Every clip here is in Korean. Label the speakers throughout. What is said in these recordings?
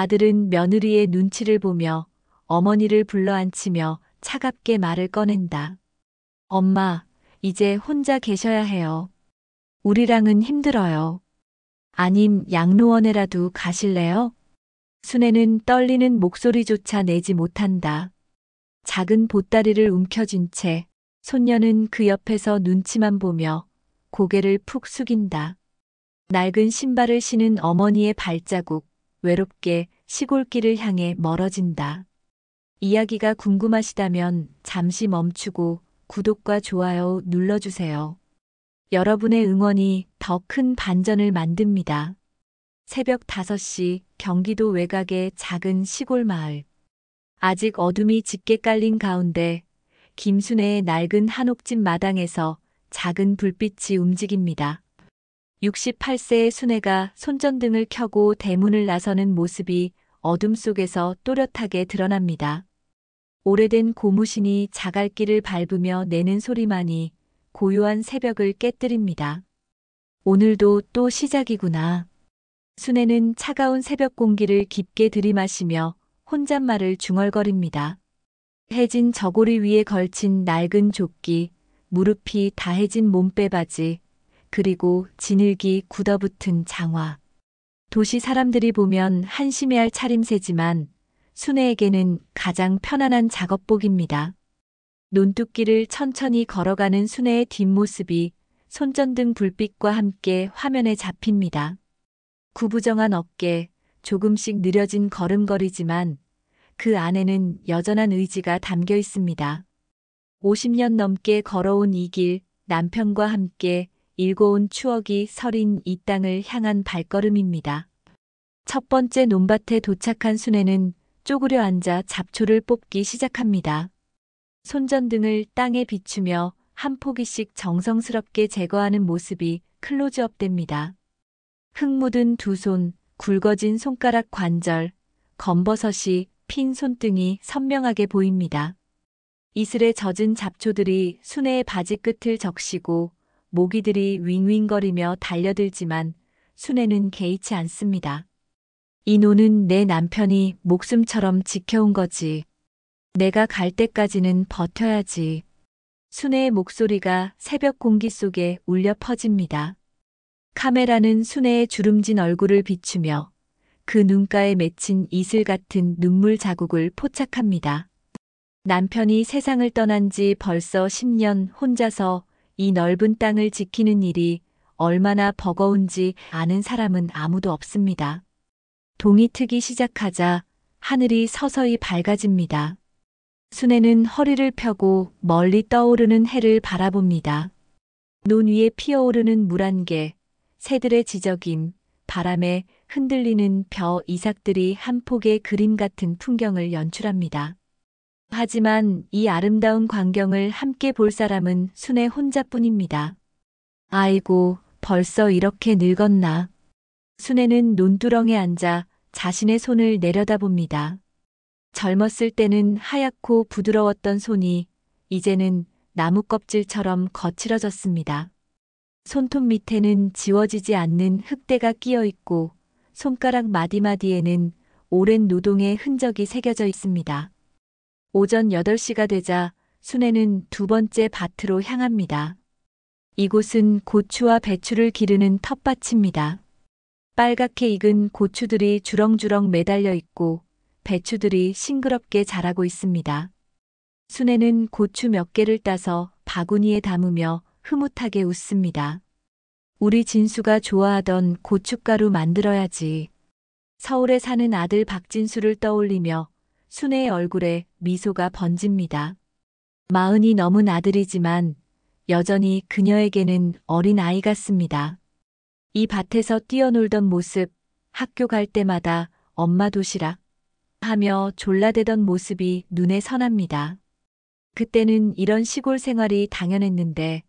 Speaker 1: 아들은 며느리의 눈치를 보며 어머니를 불러앉히며 차갑게 말을 꺼낸다. 엄마, 이제 혼자 계셔야 해요. 우리랑은 힘들어요. 아님 양로원에라도 가실래요? 순애는 떨리는 목소리조차 내지 못한다. 작은 보따리를 움켜쥔 채 손녀는 그 옆에서 눈치만 보며 고개를 푹 숙인다. 낡은 신발을 신은 어머니의 발자국, 외롭게 시골길을 향해 멀어진다. 이야기가 궁금하시다면 잠시 멈추고 구독과 좋아요 눌러주세요. 여러분의 응원이 더 큰 반전을 만듭니다. 새벽 5시 경기도 외곽의 작은 시골 마을. 아직 어둠이 짙게 깔린 가운데 김순애의 낡은 한옥집 마당에서 작은 불빛이 움직입니다. 68세의 순애가 손전등을 켜고 대문을 나서는 모습이 어둠 속에서 또렷하게 드러납니다. 오래된 고무신이 자갈길을 밟으며 내는 소리만이 고요한 새벽을 깨뜨립니다. 오늘도 또 시작이구나. 순애는 차가운 새벽 공기를 깊게 들이마시며 혼잣말을 중얼거립니다. 해진 저고리 위에 걸친 낡은 조끼, 무릎이 다해진 몸빼바지, 그리고 지늘기 굳어붙은 장화. 도시 사람들이 보면 한심해할 차림새지만 순애에게는 가장 편안한 작업복입니다. 논뚝길을 천천히 걸어가는 순애의 뒷모습이 손전등 불빛과 함께 화면에 잡힙니다. 구부정한 어깨, 조금씩 느려진 걸음걸이지만 그 안에는 여전한 의지가 담겨 있습니다. 50년 넘게 걸어온 이 길, 남편과 함께 일궈온 추억이 서린 이 땅을 향한 발걸음입니다. 첫 번째 논밭에 도착한 순애는 쪼그려 앉아 잡초를 뽑기 시작합니다. 손전등을 땅에 비추며 한 포기씩 정성스럽게 제거하는 모습이 클로즈업 됩니다. 흙 묻은 두 손, 굵어진 손가락 관절, 검버섯이 핀 손등이 선명하게 보입니다. 이슬에 젖은 잡초들이 순애의 바지 끝을 적시고 모기들이 윙윙거리며 달려들지만 순애는 개의치 않습니다. 이 노는 내 남편이 목숨처럼 지켜온 거지. 내가 갈 때까지는 버텨야지. 순애의 목소리가 새벽 공기 속에 울려 퍼집니다. 카메라는 순애의 주름진 얼굴을 비추며 그 눈가에 맺힌 이슬 같은 눈물 자국을 포착합니다. 남편이 세상을 떠난 지 벌써 10년 혼자서 이 넓은 땅을 지키는 일이 얼마나 버거운지 아는 사람은 아무도 없습니다. 동이 트기 시작하자 하늘이 서서히 밝아집니다. 순애는 허리를 펴고 멀리 떠오르는 해를 바라봅니다. 논 위에 피어오르는 물 한 개, 새들의 지저김, 바람에 흔들리는 벼 이삭들이 한 폭의 그림 같은 풍경을 연출합니다. 하지만 이 아름다운 광경을 함께 볼 사람은 순애 혼자뿐입니다. 아이고, 벌써 이렇게 늙었나. 순애는 논두렁에 앉아 자신의 손을 내려다봅니다. 젊었을 때는 하얗고 부드러웠던 손이 이제는 나무 껍질처럼 거칠어졌습니다. 손톱 밑에는 지워지지 않는 흙대가 끼어 있고 손가락 마디마디에는 오랜 노동의 흔적이 새겨져 있습니다. 오전 8시가 되자 순애는 두 번째 밭으로 향합니다. 이곳은 고추와 배추를 기르는 텃밭입니다. 빨갛게 익은 고추들이 주렁주렁 매달려 있고 배추들이 싱그럽게 자라고 있습니다. 순애는 고추 몇 개를 따서 바구니에 담으며 흐뭇하게 웃습니다. 우리 진수가 좋아하던 고춧가루 만들어야지. 서울에 사는 아들 박진수를 떠올리며 순애의 얼굴에 미소가 번집니다. 40이 넘은 아들이지만 여전히 그녀에게는 어린 아이 같습니다. 이 밭에서 뛰어놀던 모습, 학교 갈 때마다 엄마 도시락 하며 졸라대던 모습이 눈에 선합니다. 그때는 이런 시골 생활이 당연했는데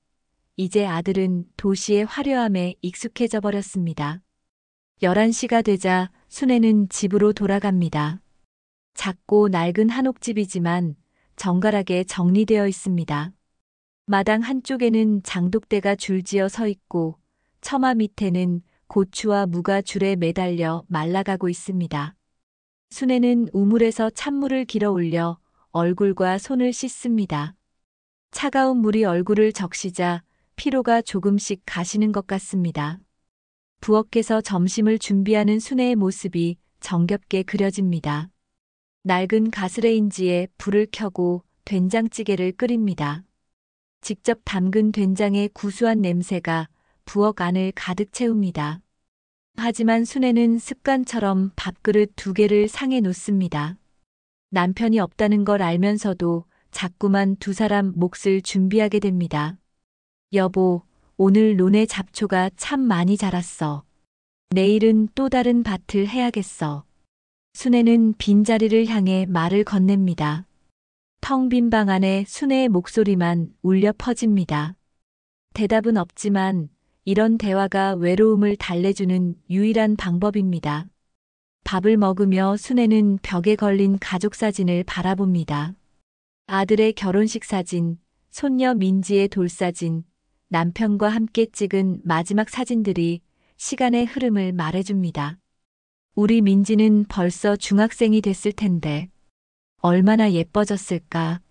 Speaker 1: 이제 아들은 도시의 화려함에 익숙해져 버렸습니다. 11시가 되자 순애는 집으로 돌아갑니다. 작고 낡은 한옥집이지만 정갈하게 정리되어 있습니다. 마당 한쪽에는 장독대가 줄지어 서 있고 처마 밑에는 고추와 무가 줄에 매달려 말라가고 있습니다. 순애는 우물에서 찬물을 길어 올려 얼굴과 손을 씻습니다. 차가운 물이 얼굴을 적시자 피로가 조금씩 가시는 것 같습니다. 부엌에서 점심을 준비하는 순애의 모습이 정겹게 그려집니다. 낡은 가스레인지에 불을 켜고 된장찌개를 끓입니다. 직접 담근 된장의 구수한 냄새가 부엌 안을 가득 채웁니다. 하지만 순애는 습관처럼 밥그릇 2개를 상에 놓습니다. 남편이 없다는 걸 알면서도 자꾸만 두 사람 몫을 준비하게 됩니다. 여보, 오늘 논에 잡초가 참 많이 자랐어. 내일은 또 다른 밭을 해야겠어. 순애는 빈자리를 향해 말을 건넵니다. 텅 빈 방 안에 순애의 목소리만 울려 퍼집니다. 대답은 없지만 이런 대화가 외로움을 달래주는 유일한 방법입니다. 밥을 먹으며 순애는 벽에 걸린 가족 사진을 바라봅니다. 아들의 결혼식 사진, 손녀 민지의 돌사진, 남편과 함께 찍은 마지막 사진들이 시간의 흐름을 말해줍니다. 우리 민지는 벌써 중학생이 됐을 텐데 얼마나 예뻐졌을까.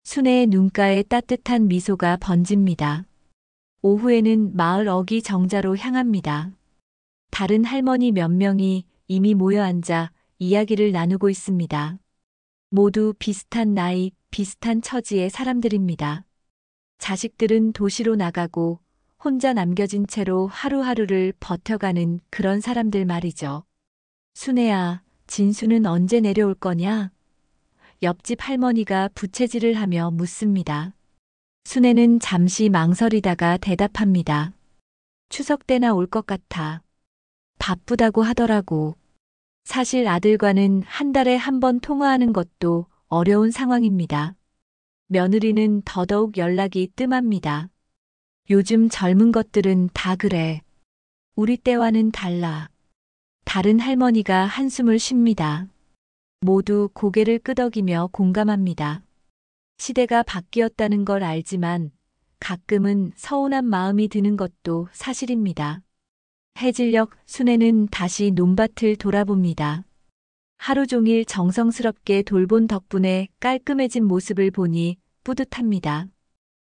Speaker 1: 순애의 눈가에 따뜻한 미소가 번집니다. 오후에는 마을 어기 정자로 향합니다. 다른 할머니 몇 명이 이미 모여 앉아 이야기를 나누고 있습니다. 모두 비슷한 나이, 비슷한 처지의 사람들입니다. 자식들은 도시로 나가고 혼자 남겨진 채로 하루하루를 버텨가는 그런 사람들 말이죠. 순애야, 진수는 언제 내려올 거냐? 옆집 할머니가 부채질을 하며 묻습니다. 순애는 잠시 망설이다가 대답합니다. 추석 때나 올 것 같아. 바쁘다고 하더라고. 사실 아들과는 한 달에 한 번 통화하는 것도 어려운 상황입니다. 며느리는 더더욱 연락이 뜸합니다. 요즘 젊은 것들은 다 그래. 우리 때와는 달라. 다른 할머니가 한숨을 쉽니다. 모두 고개를 끄덕이며 공감합니다. 시대가 바뀌었다는 걸 알지만 가끔은 서운한 마음이 드는 것도 사실입니다. 해질녘 순애는 다시 논밭을 돌아봅니다. 하루 종일 정성스럽게 돌본 덕분에 깔끔해진 모습을 보니 뿌듯합니다.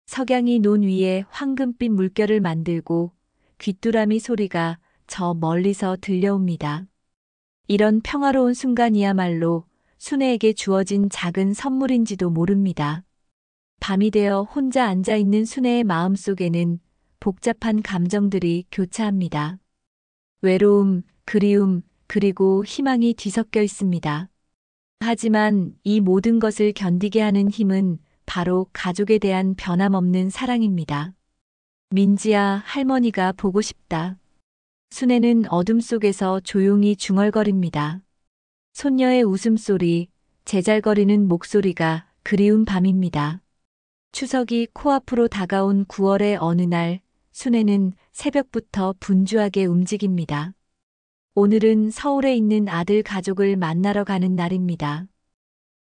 Speaker 1: 석양이 논 위에 황금빛 물결을 만들고 귀뚜라미 소리가 저 멀리서 들려옵니다. 이런 평화로운 순간이야말로 순애에게 주어진 작은 선물인지도 모릅니다. 밤이 되어 혼자 앉아있는 순애의 마음속에는 복잡한 감정들이 교차합니다. 외로움, 그리움, 그리고 희망이 뒤섞여 있습니다. 하지만 이 모든 것을 견디게 하는 힘은 바로 가족에 대한 변함없는 사랑입니다. 민지야, 할머니가 보고 싶다. 순애는 어둠 속에서 조용히 중얼거립니다. 손녀의 웃음소리, 제잘거리는 목소리가 그리운 밤입니다. 추석이 코앞으로 다가온 9월의 어느 날, 순애는 새벽부터 분주하게 움직입니다. 오늘은 서울에 있는 아들 가족을 만나러 가는 날입니다.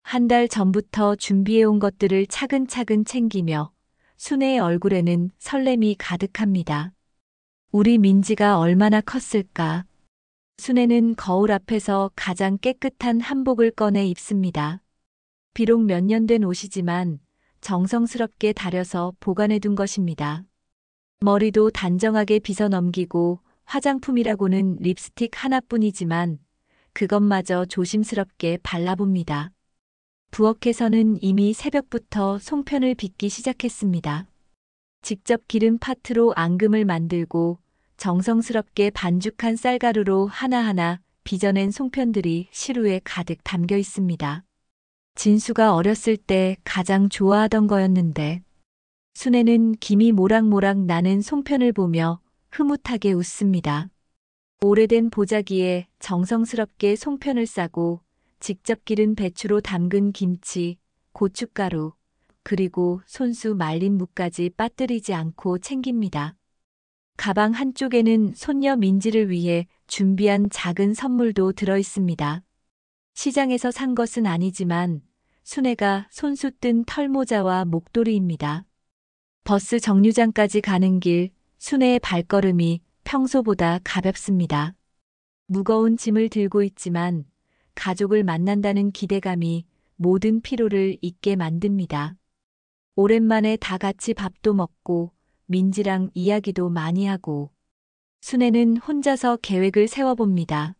Speaker 1: 한 달 전부터 준비해온 것들을 차근차근 챙기며 순애의 얼굴에는 설렘이 가득합니다. 우리 민지가 얼마나 컸을까? 순애는 거울 앞에서 가장 깨끗한 한복을 꺼내 입습니다. 비록 몇 년 된 옷이지만 정성스럽게 다려서 보관해둔 것입니다. 머리도 단정하게 빗어 넘기고 화장품이라고는 립스틱 하나뿐이지만 그것마저 조심스럽게 발라봅니다. 부엌에서는 이미 새벽부터 송편을 빚기 시작했습니다. 직접 기름 파트로 앙금을 만들고 정성스럽게 반죽한 쌀가루로 하나하나 빚어낸 송편들이 시루에 가득 담겨 있습니다. 진수가 어렸을 때 가장 좋아하던 거였는데 순애는 김이 모락모락 나는 송편을 보며 흐뭇하게 웃습니다. 오래된 보자기에 정성스럽게 송편을 싸고 직접 기른 배추로 담근 김치, 고춧가루, 그리고 손수 말린 무까지 빠뜨리지 않고 챙깁니다. 가방 한쪽에는 손녀 민지를 위해 준비한 작은 선물도 들어 있습니다. 시장에서 산 것은 아니지만 순애가 손수 뜬 털모자와 목도리입니다. 버스 정류장까지 가는 길, 순애의 발걸음이 평소보다 가볍습니다. 무거운 짐을 들고 있지만 가족을 만난다는 기대감이 모든 피로를 잊게 만듭니다. 오랜만에 다 같이 밥도 먹고 민지랑 이야기도 많이 하고 순애는 혼자서 계획을 세워봅니다.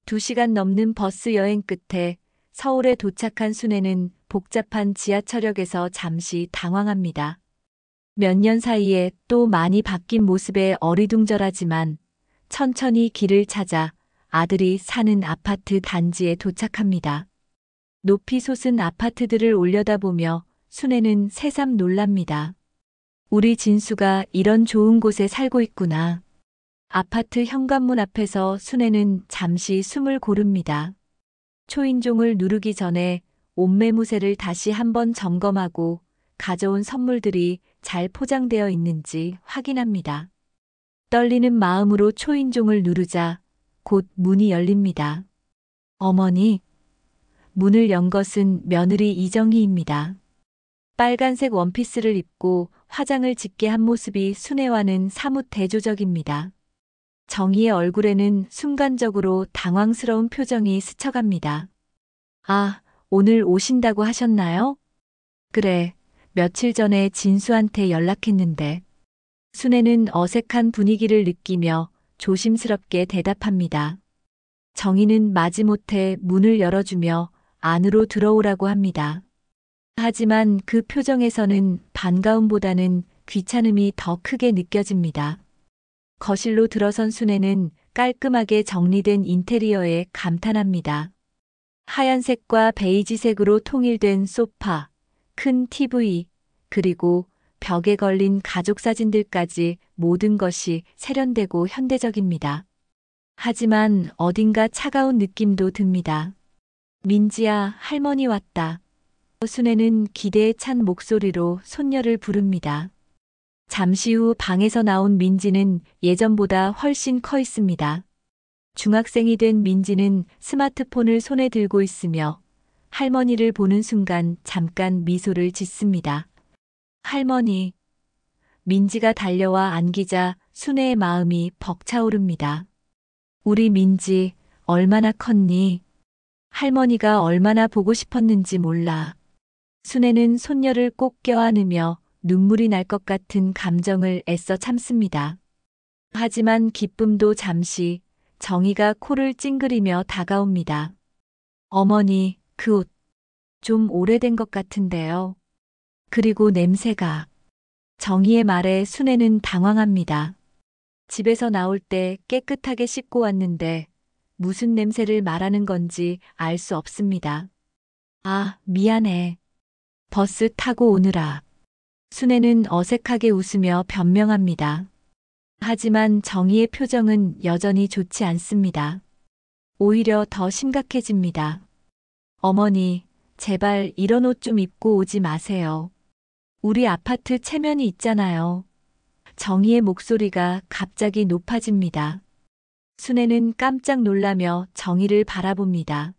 Speaker 1: 2시간 넘는 버스 여행 끝에 서울에 도착한 순애는 복잡한 지하철역에서 잠시 당황합니다. 몇 년 사이에 또 많이 바뀐 모습에 어리둥절하지만 천천히 길을 찾아 아들이 사는 아파트 단지에 도착합니다. 높이 솟은 아파트들을 올려다보며 순애는 새삼 놀랍니다. 우리 진수가 이런 좋은 곳에 살고 있구나. 아파트 현관문 앞에서 순애는 잠시 숨을 고릅니다. 초인종을 누르기 전에 옷매무새를 다시 한번 점검하고 가져온 선물들이 잘 포장되어 있는지 확인합니다. 떨리는 마음으로 초인종을 누르자 곧 문이 열립니다. 어머니, 문을 연 것은 며느리 이정희입니다. 빨간색 원피스를 입고 화장을 짙게 한 모습이 순애와는 사뭇 대조적입니다. 정희의 얼굴에는 순간적으로 당황스러운 표정이 스쳐갑니다. 아, 오늘 오신다고 하셨나요? 그래, 며칠 전에 진수한테 연락했는데. 순애는 어색한 분위기를 느끼며 조심스럽게 대답합니다. 정희는 마지못해 문을 열어주며 안으로 들어오라고 합니다. 하지만 그 표정에서는 반가움보다는 귀찮음이 더 크게 느껴집니다. 거실로 들어선 순애는 깔끔하게 정리된 인테리어에 감탄합니다. 하얀색과 베이지색으로 통일된 소파, 큰 TV, 그리고 벽에 걸린 가족 사진들까지 모든 것이 세련되고 현대적입니다. 하지만 어딘가 차가운 느낌도 듭니다. 민지야, 할머니 왔다. 순애는 기대에 찬 목소리로 손녀를 부릅니다. 잠시 후 방에서 나온 민지는 예전보다 훨씬 커 있습니다. 중학생이 된 민지는 스마트폰을 손에 들고 있으며 할머니를 보는 순간 잠깐 미소를 짓습니다. 할머니. 민지가 달려와 안기자 순애의 마음이 벅차오릅니다. 우리 민지 얼마나 컸니? 할머니가 얼마나 보고 싶었는지 몰라. 순애는 손녀를 꼭 껴안으며 눈물이 날 것 같은 감정을 애써 참습니다. 하지만 기쁨도 잠시, 정희가 코를 찡그리며 다가옵니다. 어머니, 그 옷 좀 오래된 것 같은데요. 그리고 냄새가. 정희의 말에 순애는 당황합니다. 집에서 나올 때 깨끗하게 씻고 왔는데 무슨 냄새를 말하는 건지 알 수 없습니다. 아, 미안해. 버스 타고 오느라. 순애는 어색하게 웃으며 변명합니다. 하지만 정희의 표정은 여전히 좋지 않습니다. 오히려 더 심각해집니다. 어머니, 제발 이런 옷 좀 입고 오지 마세요. 우리 아파트 체면이 있잖아요. 정희의 목소리가 갑자기 높아집니다. 순애는 깜짝 놀라며 정희를 바라봅니다.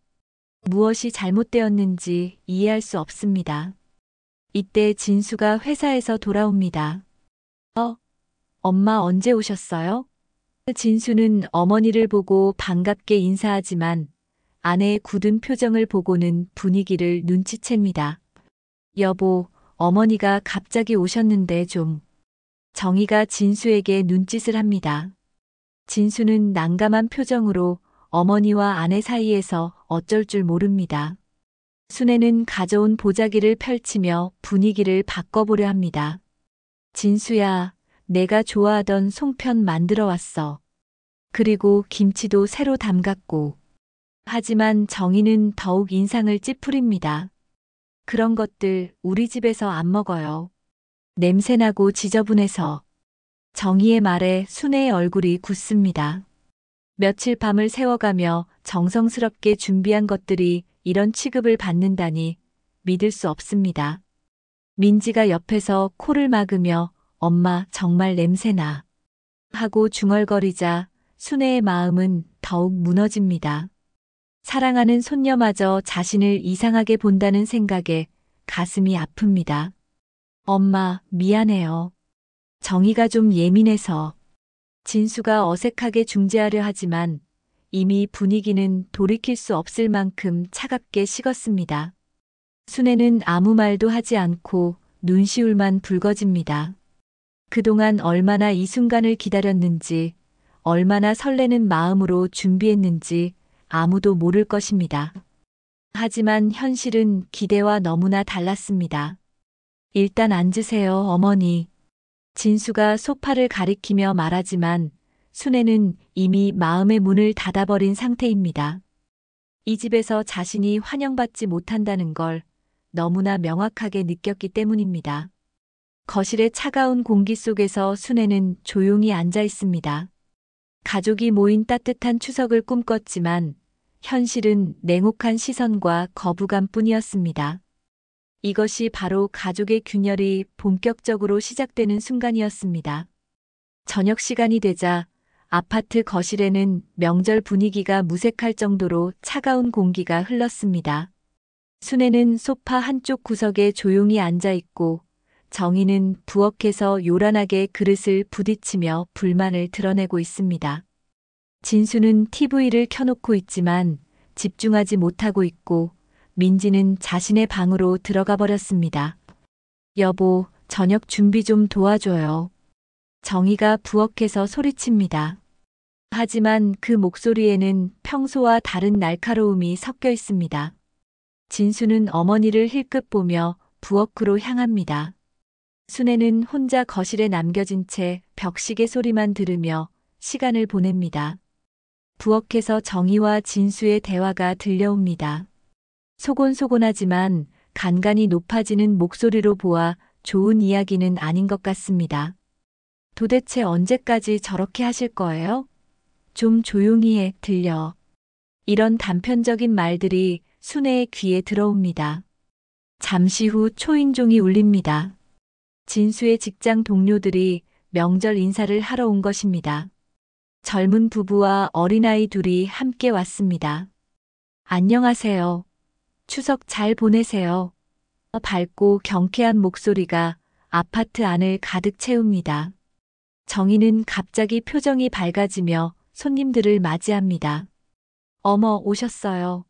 Speaker 1: 무엇이 잘못되었는지 이해할 수 없습니다. 이때 진수가 회사에서 돌아옵니다. 엄마 언제 오셨어요? 진수는 어머니를 보고 반갑게 인사하지만 아내의 굳은 표정을 보고는 분위기를 눈치챕니다. 여보, 어머니가 갑자기 오셨는데 좀. 정희가 진수에게 눈짓을 합니다. 진수는 난감한 표정으로 어머니와 아내 사이에서 어쩔 줄 모릅니다. 순애는 가져온 보자기를 펼치며 분위기를 바꿔보려 합니다. 진수야, 내가 좋아하던 송편 만들어 왔어. 그리고 김치도 새로 담갔고. 하지만 정희는 더욱 인상을 찌푸립니다. 그런 것들 우리 집에서 안 먹어요. 냄새나고 지저분해서. 정희의 말에 순애의 얼굴이 굳습니다. 며칠 밤을 새워가며 정성스럽게 준비한 것들이 이런 취급을 받는다니 믿을 수 없습니다. 민지가 옆에서 코를 막으며 엄마 정말 냄새나 하고 중얼거리자 순애의 마음은 더욱 무너집니다. 사랑하는 손녀마저 자신을 이상하게 본다는 생각에 가슴이 아픕니다. 엄마, 미안해요. 정희가 좀 예민해서. 진수가 어색하게 중재하려 하지만 이미 분위기는 돌이킬 수 없을 만큼 차갑게 식었습니다. 순애는 아무 말도 하지 않고 눈시울만 붉어집니다. 그동안 얼마나 이 순간을 기다렸는지, 얼마나 설레는 마음으로 준비했는지 아무도 모를 것입니다. 하지만 현실은 기대와 너무나 달랐습니다. 일단 앉으세요, 어머니. 진수가 소파를 가리키며 말하지만 순애는 이미 마음의 문을 닫아버린 상태입니다. 이 집에서 자신이 환영받지 못한다는 걸 너무나 명확하게 느꼈기 때문입니다. 거실의 차가운 공기 속에서 순애는 조용히 앉아 있습니다. 가족이 모인 따뜻한 추석을 꿈꿨지만 현실은 냉혹한 시선과 거부감 뿐이었습니다. 이것이 바로 가족의 균열이 본격적으로 시작되는 순간이었습니다. 저녁 시간이 되자 아파트 거실에는 명절 분위기가 무색할 정도로 차가운 공기가 흘렀습니다. 순애는 소파 한쪽 구석에 조용히 앉아 있고 정희는 부엌에서 요란하게 그릇을 부딪히며 불만을 드러내고 있습니다. 진수는 TV를 켜놓고 있지만 집중하지 못하고 있고 민지는 자신의 방으로 들어가 버렸습니다. 여보, 저녁 준비 좀 도와줘요. 정희가 부엌에서 소리칩니다. 하지만 그 목소리에는 평소와 다른 날카로움이 섞여 있습니다. 진수는 어머니를 힐끗 보며 부엌으로 향합니다. 순애는 혼자 거실에 남겨진 채 벽시계 소리만 들으며 시간을 보냅니다. 부엌에서 정희와 진수의 대화가 들려옵니다. 소곤소곤하지만 간간이 높아지는 목소리로 보아 좋은 이야기는 아닌 것 같습니다. 도대체 언제까지 저렇게 하실 거예요? 좀 조용히 해, 들려. 이런 단편적인 말들이 순애의 귀에 들어옵니다. 잠시 후 초인종이 울립니다. 진수의 직장 동료들이 명절 인사를 하러 온 것입니다. 젊은 부부와 어린아이 둘이 함께 왔습니다. 안녕하세요. 추석 잘 보내세요. 밝고 경쾌한 목소리가 아파트 안을 가득 채웁니다. 정희는 갑자기 표정이 밝아지며 손님들을 맞이합니다. 어머, 오셨어요.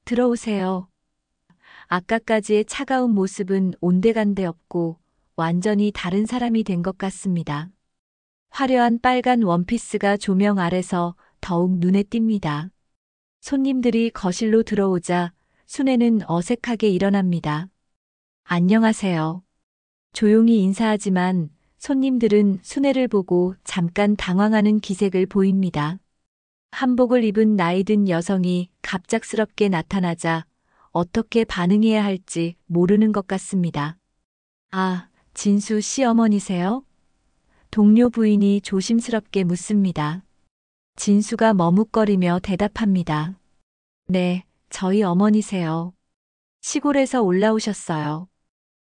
Speaker 1: 들어오세요. 아까까지의 차가운 모습은 온데간데 없고 완전히 다른 사람이 된 것 같습니다. 화려한 빨간 원피스가 조명 아래서 더욱 눈에 띕니다. 손님들이 거실로 들어오자 순애는 어색하게 일어납니다. 안녕하세요. 조용히 인사하지만 손님들은 순애를 보고 잠깐 당황하는 기색을 보입니다. 한복을 입은 나이든 여성이 갑작스럽게 나타나자 어떻게 반응해야 할지 모르는 것 같습니다. 아, 진수 시어머니세요? 동료 부인이 조심스럽게 묻습니다. 진수가 머뭇거리며 대답합니다. 네, 저희 어머니세요. 시골에서 올라오셨어요.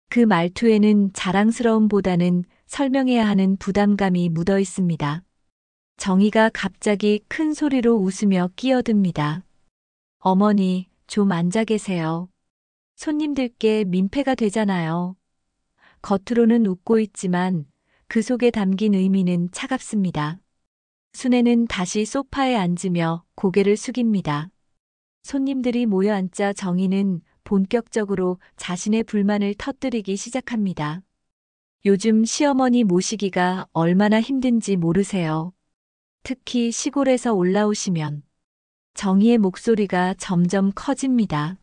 Speaker 1: 그 말투에는 자랑스러움보다는 설명해야 하는 부담감이 묻어 있습니다. 정희가 갑자기 큰 소리로 웃으며 끼어듭니다. 어머니, 좀 앉아 계세요. 손님들께 민폐가 되잖아요. 겉으로는 웃고 있지만 그 속에 담긴 의미는 차갑습니다. 순애는 다시 소파에 앉으며 고개를 숙입니다. 손님들이 모여 앉자 정희는 본격적으로 자신의 불만을 터뜨리기 시작합니다. 요즘 시어머니 모시기가 얼마나 힘든지 모르세요. 특히 시골에서 올라오시면. 정희의 목소리가 점점 커집니다.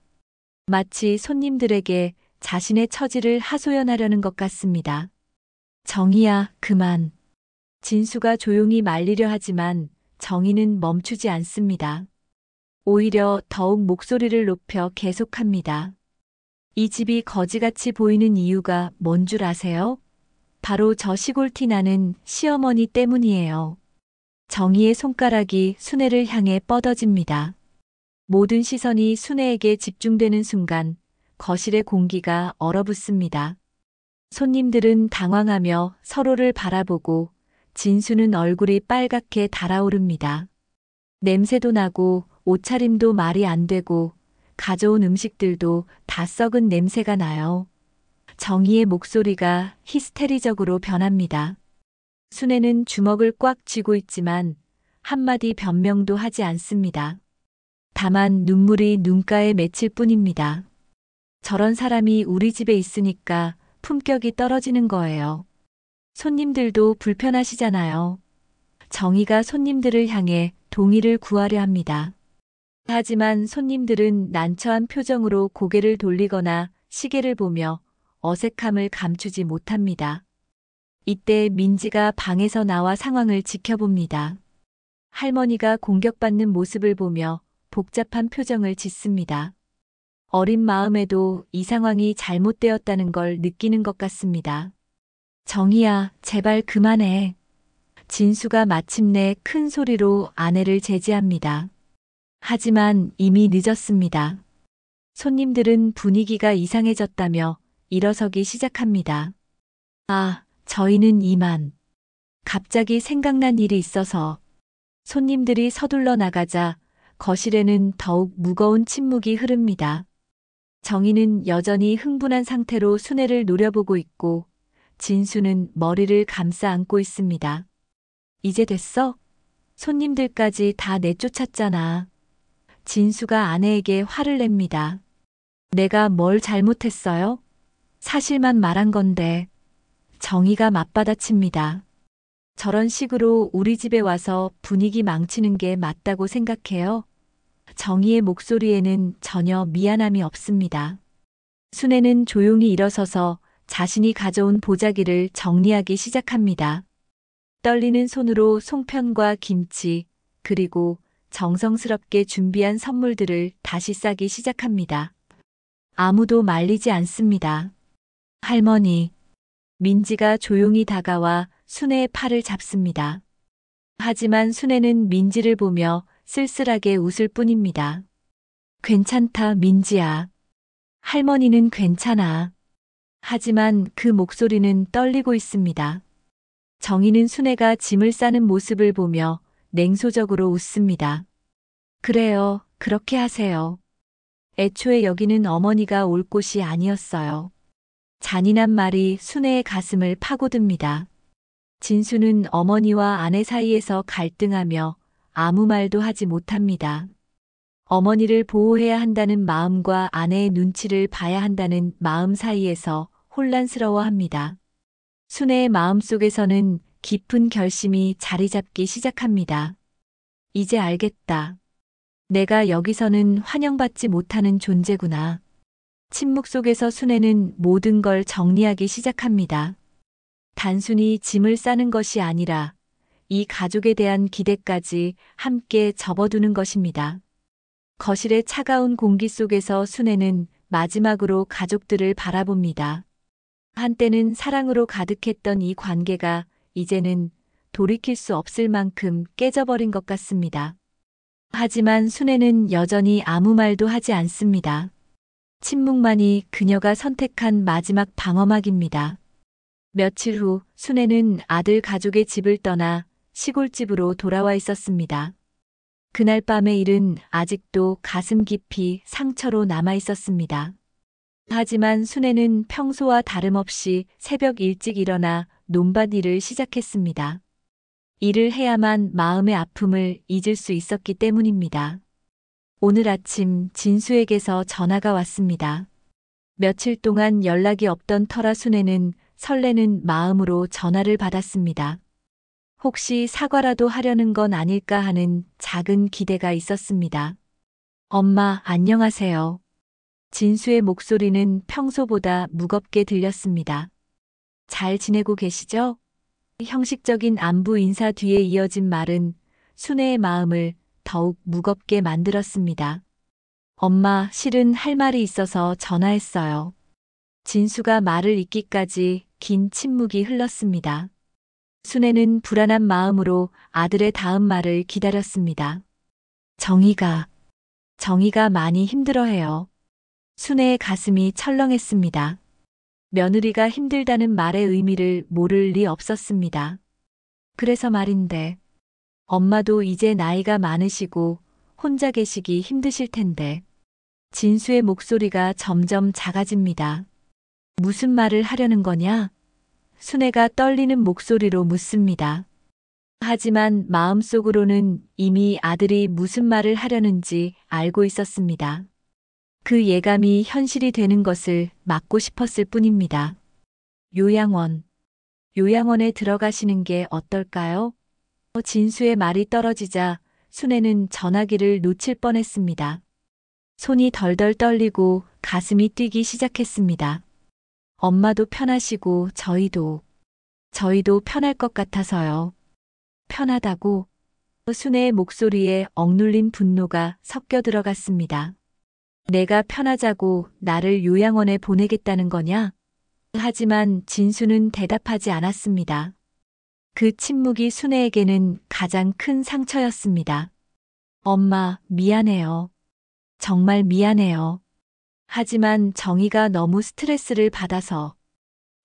Speaker 1: 마치 손님들에게 자신의 처지를 하소연하려는 것 같습니다. 정희야, 그만. 진수가 조용히 말리려 하지만 정희는 멈추지 않습니다. 오히려 더욱 목소리를 높여 계속합니다. 이 집이 거지같이 보이는 이유가 뭔 줄 아세요? 바로 저 시골티 나는 시어머니 때문이에요. 정희의 손가락이 순애를 향해 뻗어집니다. 모든 시선이 순애에게 집중되는 순간 거실의 공기가 얼어붙습니다. 손님들은 당황하며 서로를 바라보고 진수는 얼굴이 빨갛게 달아오릅니다. 냄새도 나고 옷차림도 말이 안 되고 가져온 음식들도 다 썩은 냄새가 나요. 정희의 목소리가 히스테리적으로 변합니다. 순애는 주먹을 꽉 쥐고 있지만 한마디 변명도 하지 않습니다. 다만 눈물이 눈가에 맺힐 뿐입니다. 저런 사람이 우리 집에 있으니까 품격이 떨어지는 거예요. 손님들도 불편하시잖아요. 정희가 손님들을 향해 동의를 구하려 합니다. 하지만 손님들은 난처한 표정으로 고개를 돌리거나 시계를 보며 어색함을 감추지 못합니다. 이때 민지가 방에서 나와 상황을 지켜봅니다. 할머니가 공격받는 모습을 보며 복잡한 표정을 짓습니다. 어린 마음에도 이 상황이 잘못되었다는 걸 느끼는 것 같습니다. 정희야, 제발 그만해. 진수가 마침내 큰 소리로 아내를 제지합니다. 하지만 이미 늦었습니다. 손님들은 분위기가 이상해졌다며 일어서기 시작합니다. 아, 저희는 이만. 갑자기 생각난 일이 있어서. 손님들이 서둘러 나가자 거실에는 더욱 무거운 침묵이 흐릅니다. 정희는 여전히 흥분한 상태로 순애를 노려보고 있고 진수는 머리를 감싸 안고 있습니다. 이제 됐어? 손님들까지 다 내쫓았잖아. 진수가 아내에게 화를 냅니다. 내가 뭘 잘못했어요? 사실만 말한 건데. 정희가 맞받아칩니다. 저런 식으로 우리 집에 와서 분위기 망치는 게 맞다고 생각해요? 정희의 목소리에는 전혀 미안함이 없습니다. 순애는 조용히 일어서서 자신이 가져온 보자기를 정리하기 시작합니다. 떨리는 손으로 송편과 김치, 그리고 정성스럽게 준비한 선물들을 다시 싸기 시작합니다. 아무도 말리지 않습니다. 할머니, 민지가 조용히 다가와 순애의 팔을 잡습니다. 하지만 순애는 민지를 보며 쓸쓸하게 웃을 뿐입니다. 괜찮다, 민지야. 할머니는 괜찮아. 하지만 그 목소리는 떨리고 있습니다. 정희는 순애가 짐을 싸는 모습을 보며 냉소적으로 웃습니다. 그래요, 그렇게 하세요. 애초에 여기는 어머니가 올 곳이 아니었어요. 잔인한 말이 순애의 가슴을 파고듭니다. 진수는 어머니와 아내 사이에서 갈등하며 아무 말도 하지 못합니다. 어머니를 보호해야 한다는 마음과 아내의 눈치를 봐야 한다는 마음 사이에서 혼란스러워합니다. 순애의 마음속에서는 깊은 결심이 자리 잡기 시작합니다. 이제 알겠다. 내가 여기서는 환영받지 못하는 존재구나. 침묵 속에서 순애는 모든 걸 정리하기 시작합니다. 단순히 짐을 싸는 것이 아니라 이 가족에 대한 기대까지 함께 접어두는 것입니다. 거실의 차가운 공기 속에서 순애는 마지막으로 가족들을 바라봅니다. 한때는 사랑으로 가득했던 이 관계가 이제는 돌이킬 수 없을 만큼 깨져버린 것 같습니다. 하지만 순애는 여전히 아무 말도 하지 않습니다. 침묵만이 그녀가 선택한 마지막 방어막입니다. 며칠 후 순애는 아들 가족의 집을 떠나 시골집으로 돌아와 있었습니다. 그날 밤의 일은 아직도 가슴 깊이 상처로 남아 있었습니다. 하지만 순애는 평소와 다름없이 새벽 일찍 일어나 논밭 일을 시작했습니다. 일을 해야만 마음의 아픔을 잊을 수 있었기 때문입니다. 오늘 아침 진수에게서 전화가 왔습니다. 며칠 동안 연락이 없던 터라 순애는 설레는 마음으로 전화를 받았습니다. 혹시 사과라도 하려는 건 아닐까 하는 작은 기대가 있었습니다. 엄마, 안녕하세요. 진수의 목소리는 평소보다 무겁게 들렸습니다. 잘 지내고 계시죠? 형식적인 안부 인사 뒤에 이어진 말은 순애의 마음을 더욱 무겁게 만들었습니다. 엄마, 실은 할 말이 있어서 전화했어요. 진수가 말을 잇기까지 긴 침묵이 흘렀습니다. 순애는 불안한 마음으로 아들의 다음 말을 기다렸습니다. 정희가 많이 힘들어해요. 순애의 가슴이 철렁했습니다. 며느리가 힘들다는 말의 의미를 모를 리 없었습니다. 그래서 말인데, 엄마도 이제 나이가 많으시고 혼자 계시기 힘드실 텐데. 진수의 목소리가 점점 작아집니다. 무슨 말을 하려는 거냐? 순애가 떨리는 목소리로 묻습니다. 하지만 마음속으로는 이미 아들이 무슨 말을 하려는지 알고 있었습니다. 그 예감이 현실이 되는 것을 막고 싶었을 뿐입니다. 요양원. 요양원에 들어가시는 게 어떨까요? 진수의 말이 떨어지자 순애는 전화기를 놓칠 뻔했습니다. 손이 덜덜 떨리고 가슴이 뛰기 시작했습니다. 엄마도 편하시고 저희도 편할 것 같아서요. 편하다고? 순애의 목소리에 억눌린 분노가 섞여 들어갔습니다. 내가 편하자고 나를 요양원에 보내겠다는 거냐? 하지만 진수는 대답하지 않았습니다. 그 침묵이 순애에게는 가장 큰 상처였습니다. 엄마, 미안해요. 정말 미안해요. 하지만 정희가 너무 스트레스를 받아서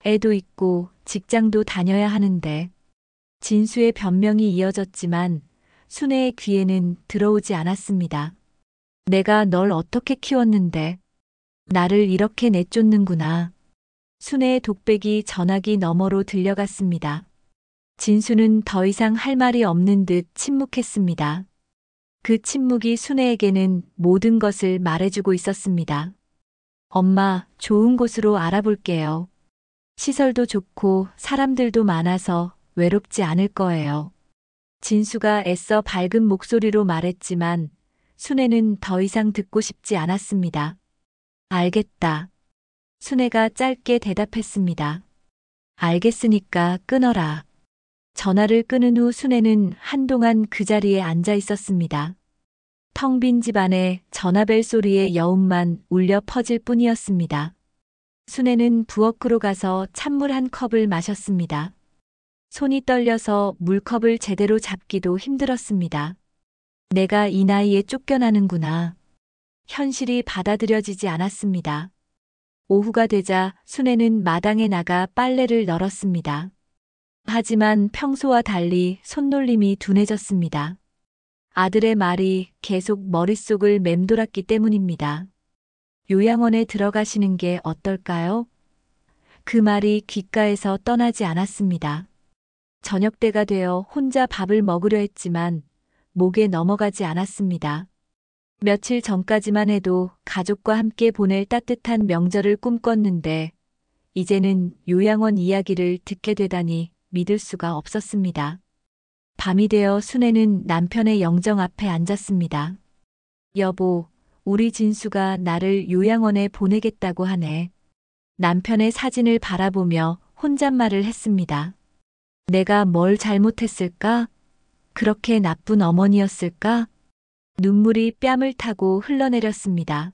Speaker 1: 애도 있고 직장도 다녀야 하는데 진수의 변명이 이어졌지만 순애의 귀에는 들어오지 않았습니다. 내가 널 어떻게 키웠는데 나를 이렇게 내쫓는구나. 순애의 독백이 전화기 너머로 들려갔습니다. 진수는 더 이상 할 말이 없는 듯 침묵했습니다. 그 침묵이 순애에게는 모든 것을 말해주고 있었습니다. 엄마, 좋은 곳으로 알아볼게요. 시설도 좋고 사람들도 많아서 외롭지 않을 거예요. 진수가 애써 밝은 목소리로 말했지만 순애는 더 이상 듣고 싶지 않았습니다. 알겠다. 순애가 짧게 대답했습니다. 알겠으니까 끊어라. 전화를 끊은 후 순애는 한동안 그 자리에 앉아 있었습니다. 텅 빈 집안에 전화벨 소리의 여운만 울려 퍼질 뿐이었습니다. 순애는 부엌으로 가서 찬물 한 컵을 마셨습니다. 손이 떨려서 물컵을 제대로 잡기도 힘들었습니다. 내가 이 나이에 쫓겨나는구나. 현실이 받아들여지지 않았습니다. 오후가 되자 순애는 마당에 나가 빨래를 널었습니다. 하지만 평소와 달리 손놀림이 둔해졌습니다. 아들의 말이 계속 머릿속을 맴돌았기 때문입니다. 요양원에 들어가시는 게 어떨까요? 그 말이 귓가에서 떠나지 않았습니다. 저녁때가 되어 혼자 밥을 먹으려 했지만 목에 넘어가지 않았습니다. 며칠 전까지만 해도 가족과 함께 보낼 따뜻한 명절을 꿈꿨는데 이제는 요양원 이야기를 듣게 되다니 믿을 수가 없었습니다. 밤이 되어 순애는 남편의 영정 앞에 앉았습니다. 여보, 우리 진수가 나를 요양원에 보내겠다고 하네. 남편의 사진을 바라보며 혼잣말을 했습니다. 내가 뭘 잘못했을까? 그렇게 나쁜 어머니였을까? 눈물이 뺨을 타고 흘러내렸습니다.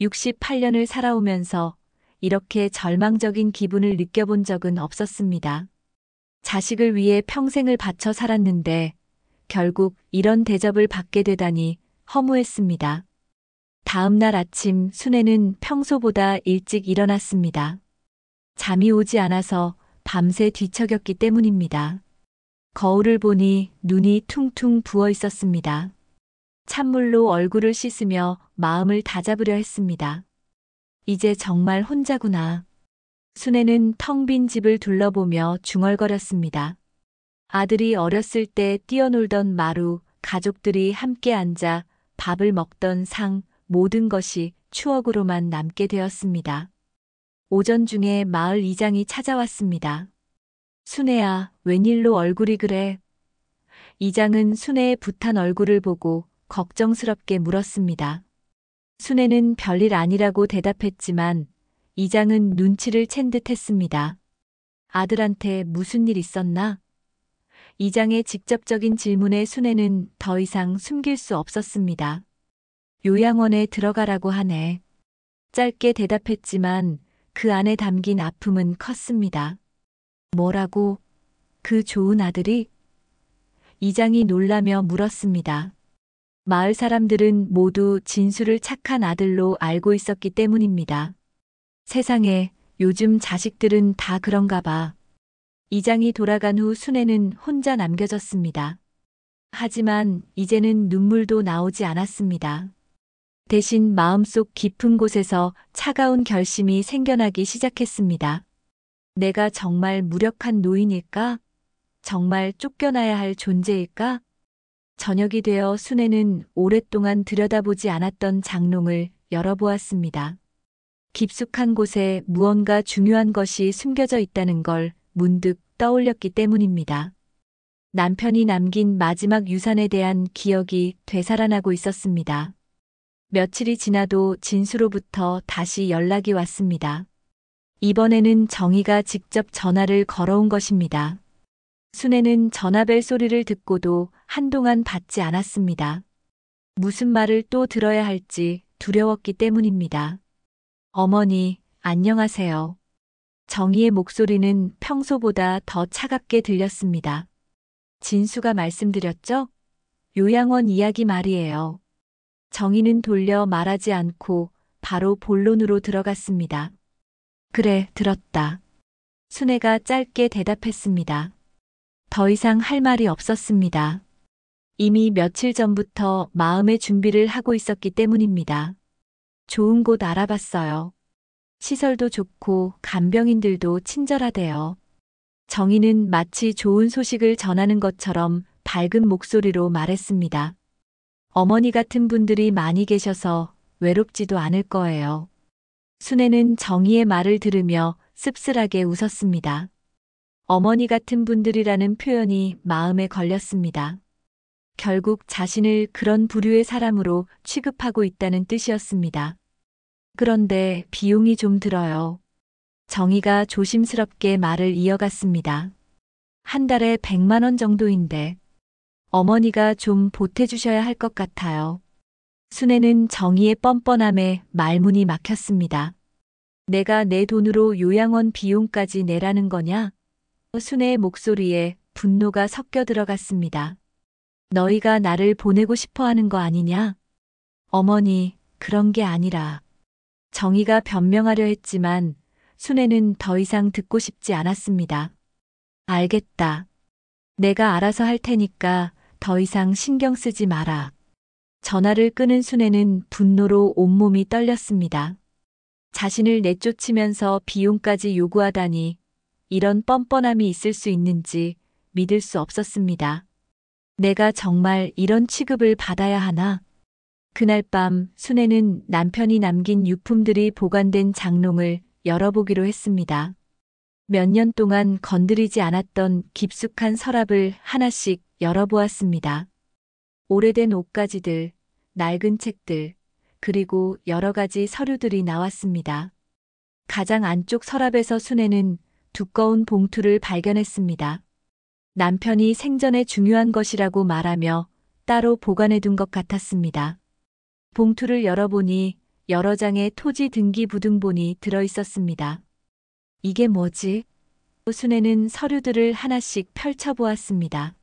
Speaker 1: 68년을 살아오면서 이렇게 절망적인 기분을 느껴본 적은 없었습니다. 자식을 위해 평생을 바쳐 살았는데 결국 이런 대접을 받게 되다니 허무했습니다. 다음 날 아침 순애는 평소보다 일찍 일어났습니다. 잠이 오지 않아서 밤새 뒤척였기 때문입니다. 거울을 보니 눈이 퉁퉁 부어 있었습니다. 찬물로 얼굴을 씻으며 마음을 다잡으려 했습니다. 이제 정말 혼자구나. 순애는 텅 빈 집을 둘러보며 중얼거렸습니다. 아들이 어렸을 때 뛰어놀던 마루, 가족들이 함께 앉아 밥을 먹던 상, 모든 것이 추억으로만 남게 되었습니다. 오전 중에 마을 이장이 찾아왔습니다. 순애야, 웬일로 얼굴이 그래? 이장은 순애의 붓한 얼굴을 보고 걱정스럽게 물었습니다. 순애는 별일 아니라고 대답했지만 이장은 눈치를 챈 듯 했습니다. 아들한테 무슨 일 있었나? 이장의 직접적인 질문에 순애는 더 이상 숨길 수 없었습니다. 요양원에 들어가라고 하네. 짧게 대답했지만 그 안에 담긴 아픔은 컸습니다. 뭐라고? 그 좋은 아들이? 이장이 놀라며 물었습니다. 마을 사람들은 모두 진수를 착한 아들로 알고 있었기 때문입니다. 세상에, 요즘 자식들은 다 그런가 봐. 이장이 돌아간 후 순애는 혼자 남겨졌습니다. 하지만 이제는 눈물도 나오지 않았습니다. 대신 마음속 깊은 곳에서 차가운 결심이 생겨나기 시작했습니다. 내가 정말 무력한 노인일까? 정말 쫓겨나야 할 존재일까? 저녁이 되어 순애는 오랫동안 들여다보지 않았던 장롱을 열어보았습니다. 깊숙한 곳에 무언가 중요한 것이 숨겨져 있다는 걸 문득 떠올렸기 때문입니다. 남편이 남긴 마지막 유산에 대한 기억이 되살아나고 있었습니다. 며칠이 지나도 진수로부터 다시 연락이 왔습니다. 이번에는 정희가 직접 전화를 걸어온 것입니다. 순애는 전화벨 소리를 듣고도 한동안 받지 않았습니다. 무슨 말을 또 들어야 할지 두려웠기 때문입니다. 어머니, 안녕하세요. 정희의 목소리는 평소보다 더 차갑게 들렸습니다. 진수가 말씀드렸죠? 요양원 이야기 말이에요. 정희는 돌려 말하지 않고 바로 본론으로 들어갔습니다. 그래, 들었다. 순애가 짧게 대답했습니다. 더 이상 할 말이 없었습니다. 이미 며칠 전부터 마음의 준비를 하고 있었기 때문입니다. 좋은 곳 알아봤어요. 시설도 좋고 간병인들도 친절하대요. 정희는 마치 좋은 소식을 전하는 것처럼 밝은 목소리로 말했습니다. 어머니 같은 분들이 많이 계셔서 외롭지도 않을 거예요. 순애는 정희의 말을 들으며 씁쓸하게 웃었습니다. 어머니 같은 분들이라는 표현이 마음에 걸렸습니다. 결국 자신을 그런 부류의 사람으로 취급하고 있다는 뜻이었습니다. 그런데 비용이 좀 들어요. 정희가 조심스럽게 말을 이어갔습니다. 한 달에 100만 원 정도인데 어머니가 좀 보태주셔야 할 것 같아요. 순애는 정희의 뻔뻔함에 말문이 막혔습니다. 내가 내 돈으로 요양원 비용까지 내라는 거냐? 순애의 목소리에 분노가 섞여 들어갔습니다. 너희가 나를 보내고 싶어 하는 거 아니냐? 어머니, 그런 게 아니라. 정희가 변명하려 했지만 순애는 더 이상 듣고 싶지 않았습니다. 알겠다. 내가 알아서 할 테니까 더 이상 신경 쓰지 마라. 전화를 끊은 순애는 분노로 온몸이 떨렸습니다. 자신을 내쫓으면서 비용까지 요구하다니 이런 뻔뻔함이 있을 수 있는지 믿을 수 없었습니다. 내가 정말 이런 취급을 받아야 하나? 그날 밤 순애는 남편이 남긴 유품들이 보관된 장롱을 열어보기로 했습니다. 몇 년 동안 건드리지 않았던 깊숙한 서랍을 하나씩 열어보았습니다. 오래된 옷가지들, 낡은 책들, 그리고 여러 가지 서류들이 나왔습니다. 가장 안쪽 서랍에서 순애는 두꺼운 봉투를 발견했습니다. 남편이 생전에 중요한 것이라고 말하며 따로 보관해둔 것 같았습니다. 봉투를 열어보니 여러 장의 토지 등기 부등본이 들어있었습니다. 이게 뭐지? 순애는 서류들을 하나씩 펼쳐보았습니다.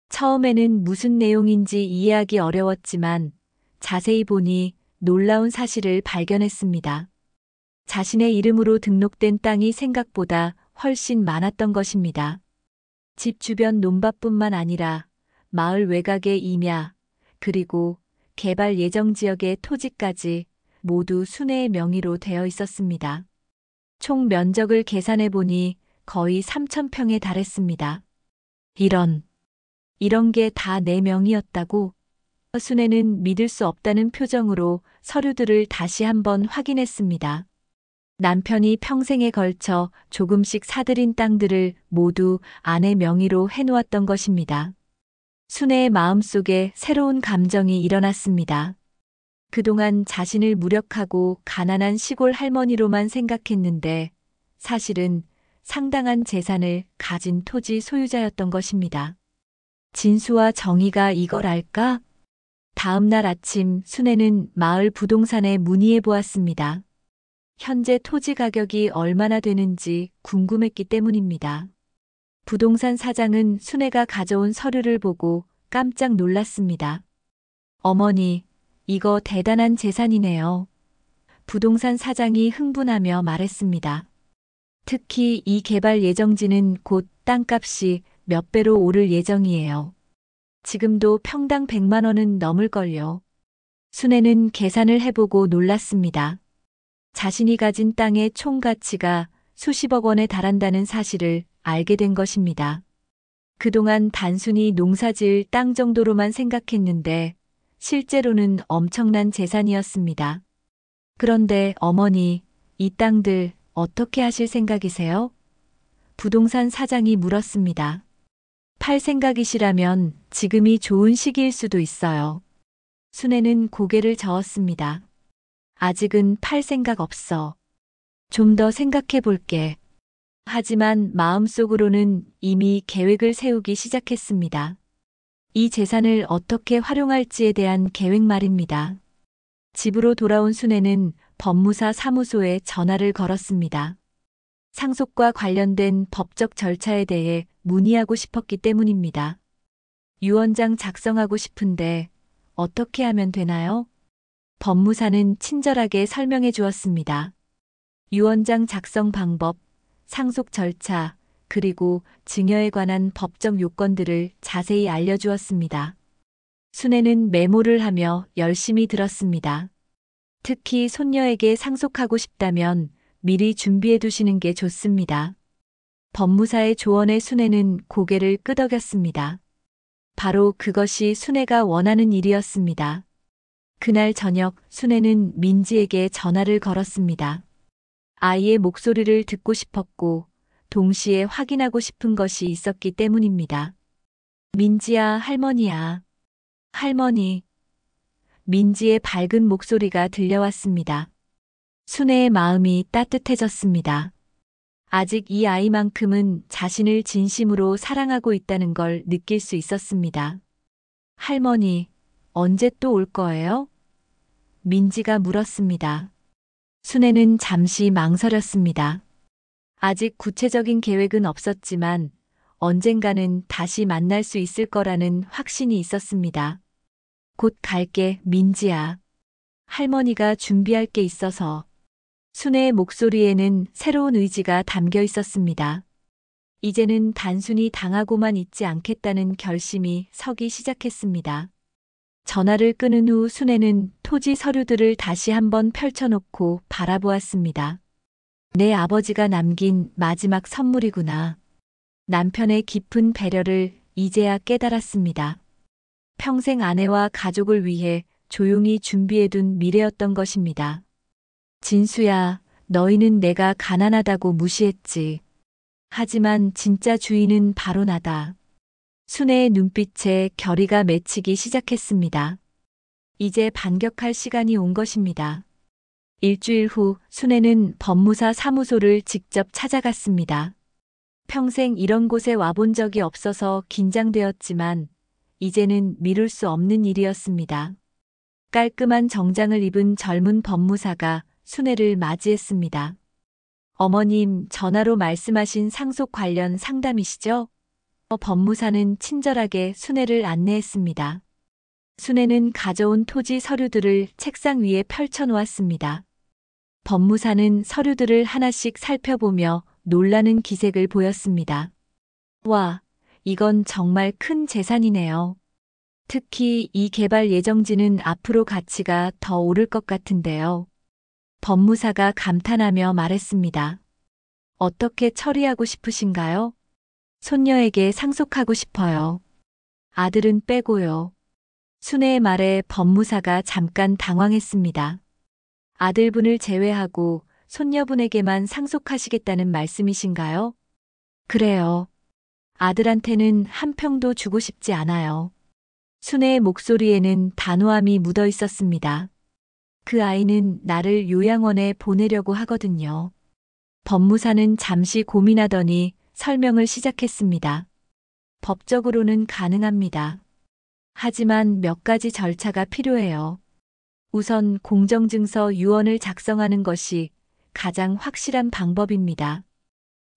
Speaker 1: 처음에는 무슨 내용인지 이해하기 어려웠지만 자세히 보니 놀라운 사실을 발견했습니다. 자신의 이름으로 등록된 땅이 생각보다 훨씬 많았던 것입니다. 집 주변 논밭뿐만 아니라 마을 외곽의 임야, 그리고 개발 예정 지역의 토지까지 모두 순애의 명의로 되어 있었습니다. 총 면적을 계산해 보니 거의 3,000평에 달했습니다. 이런 게 다 내 명의였다고? 순애는 믿을 수 없다는 표정으로 서류들을 다시 한번 확인했습니다. 남편이 평생에 걸쳐 조금씩 사들인 땅들을 모두 아내 명의로 해놓았던 것입니다. 순애의 마음속에 새로운 감정이 일어났습니다. 그동안 자신을 무력하고 가난한 시골 할머니로만 생각했는데 사실은 상당한 재산을 가진 토지 소유자였던 것입니다. 진수와 정희가 이걸 알까? 다음 날 아침 순애는 마을 부동산에 문의해 보았습니다. 현재 토지 가격이 얼마나 되는지 궁금했기 때문입니다. 부동산 사장은 순애가 가져온 서류를 보고 깜짝 놀랐습니다. 어머니, 이거 대단한 재산이네요. 부동산 사장이 흥분하며 말했습니다. 특히 이 개발 예정지는 곧 땅값이 몇 배로 오를 예정이에요. 지금도 평당 100만 원은 넘을걸요. 순애는 계산을 해보고 놀랐습니다. 자신이 가진 땅의 총 가치가 수십억 원에 달한다는 사실을 알게 된 것입니다. 그동안 단순히 농사지을 땅 정도로만 생각했는데 실제로는 엄청난 재산이었습니다. 그런데 어머니, 이 땅들 어떻게 하실 생각이세요? 부동산 사장이 물었습니다. 팔 생각이시라면 지금이 좋은 시기일 수도 있어요. 순애는 고개를 저었습니다. 아직은 팔 생각 없어. 좀 더 생각해 볼게. 하지만 마음속으로는 이미 계획을 세우기 시작했습니다. 이 재산을 어떻게 활용할지에 대한 계획 말입니다. 집으로 돌아온 순애는 법무사 사무소에 전화를 걸었습니다. 상속과 관련된 법적 절차에 대해 문의하고 싶었기 때문입니다. 유언장 작성하고 싶은데 어떻게 하면 되나요? 법무사는 친절하게 설명해 주었습니다. 유언장 작성 방법, 상속 절차, 그리고 증여에 관한 법적 요건들을 자세히 알려주었습니다. 순애는 메모를 하며 열심히 들었습니다. 특히 손녀에게 상속하고 싶다면 미리 준비해 두시는 게 좋습니다. 법무사의 조언에 순애는 고개를 끄덕였습니다. 바로 그것이 순애가 원하는 일이었습니다. 그날 저녁 순애는 민지에게 전화를 걸었습니다. 아이의 목소리를 듣고 싶었고 동시에 확인하고 싶은 것이 있었기 때문입니다. 민지야, 할머니야. 할머니. 민지의 밝은 목소리가 들려왔습니다. 순애의 마음이 따뜻해졌습니다. 아직 이 아이만큼은 자신을 진심으로 사랑하고 있다는 걸 느낄 수 있었습니다. 할머니, 언제 또 올 거예요? 민지가 물었습니다. 순애는 잠시 망설였습니다. 아직 구체적인 계획은 없었지만 언젠가는 다시 만날 수 있을 거라는 확신이 있었습니다. 곧 갈게, 민지야. 할머니가 준비할 게 있어서. 순애의 목소리에는 새로운 의지가 담겨 있었습니다. 이제는 단순히 당하고만 있지 않겠다는 결심이 서기 시작했습니다. 전화를 끊은 후 순애는 토지 서류들을 다시 한번 펼쳐놓고 바라보았습니다. 내 아버지가 남긴 마지막 선물이구나. 남편의 깊은 배려를 이제야 깨달았습니다. 평생 아내와 가족을 위해 조용히 준비해둔 미래였던 것입니다. 진수야, 너희는 내가 가난하다고 무시했지. 하지만 진짜 주인은 바로 나다. 순애의 눈빛에 결의가 맺히기 시작했습니다. 이제 반격할 시간이 온 것입니다. 일주일 후 순애는 법무사 사무소를 직접 찾아갔습니다. 평생 이런 곳에 와본 적이 없어서 긴장되었지만 이제는 미룰 수 없는 일이었습니다. 깔끔한 정장을 입은 젊은 법무사가 순애를 맞이했습니다. 어머님, 전화로 말씀하신 상속 관련 상담이시죠? 법무사는 친절하게 순애를 안내했습니다. 순애는 가져온 토지 서류들을 책상 위에 펼쳐놓았습니다. 법무사는 서류들을 하나씩 살펴보며 놀라는 기색을 보였습니다. 와, 이건 정말 큰 재산이네요. 특히 이 개발 예정지는 앞으로 가치가 더 오를 것 같은데요. 법무사가 감탄하며 말했습니다. 어떻게 처리하고 싶으신가요? 손녀에게 상속하고 싶어요. 아들은 빼고요. 순애의 말에 법무사가 잠깐 당황했습니다. 아들분을 제외하고 손녀분에게만 상속하시겠다는 말씀이신가요? 그래요. 아들한테는 한 평도 주고 싶지 않아요. 순애의 목소리에는 단호함이 묻어 있었습니다. 그 아이는 나를 요양원에 보내려고 하거든요. 법무사는 잠시 고민하더니 설명을 시작했습니다. 법적으로는 가능합니다. 하지만 몇 가지 절차가 필요해요. 우선 공정증서 유언을 작성하는 것이 가장 확실한 방법입니다.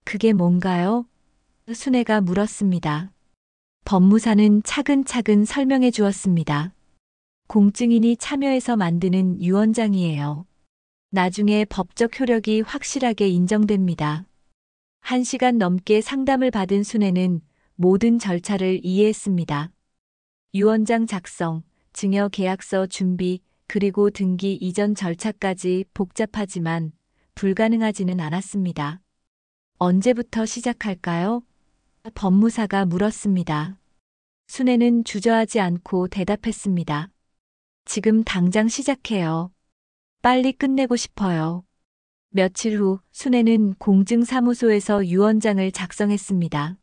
Speaker 1: 그게 뭔가요? 순애가 물었습니다. 법무사는 차근차근 설명해 주었습니다. 공증인이 참여해서 만드는 유언장이에요. 나중에 법적 효력이 확실하게 인정됩니다. 1시간 넘게 상담을 받은 순애는 모든 절차를 이해했습니다. 유언장 작성, 증여 계약서 준비, 그리고 등기 이전 절차까지 복잡하지만 불가능하지는 않았습니다. 언제부터 시작할까요? 법무사가 물었습니다. 순애는 주저하지 않고 대답했습니다. 지금 당장 시작해요. 빨리 끝내고 싶어요. 며칠 후 순애는 공증사무소에서 유언장을 작성했습니다.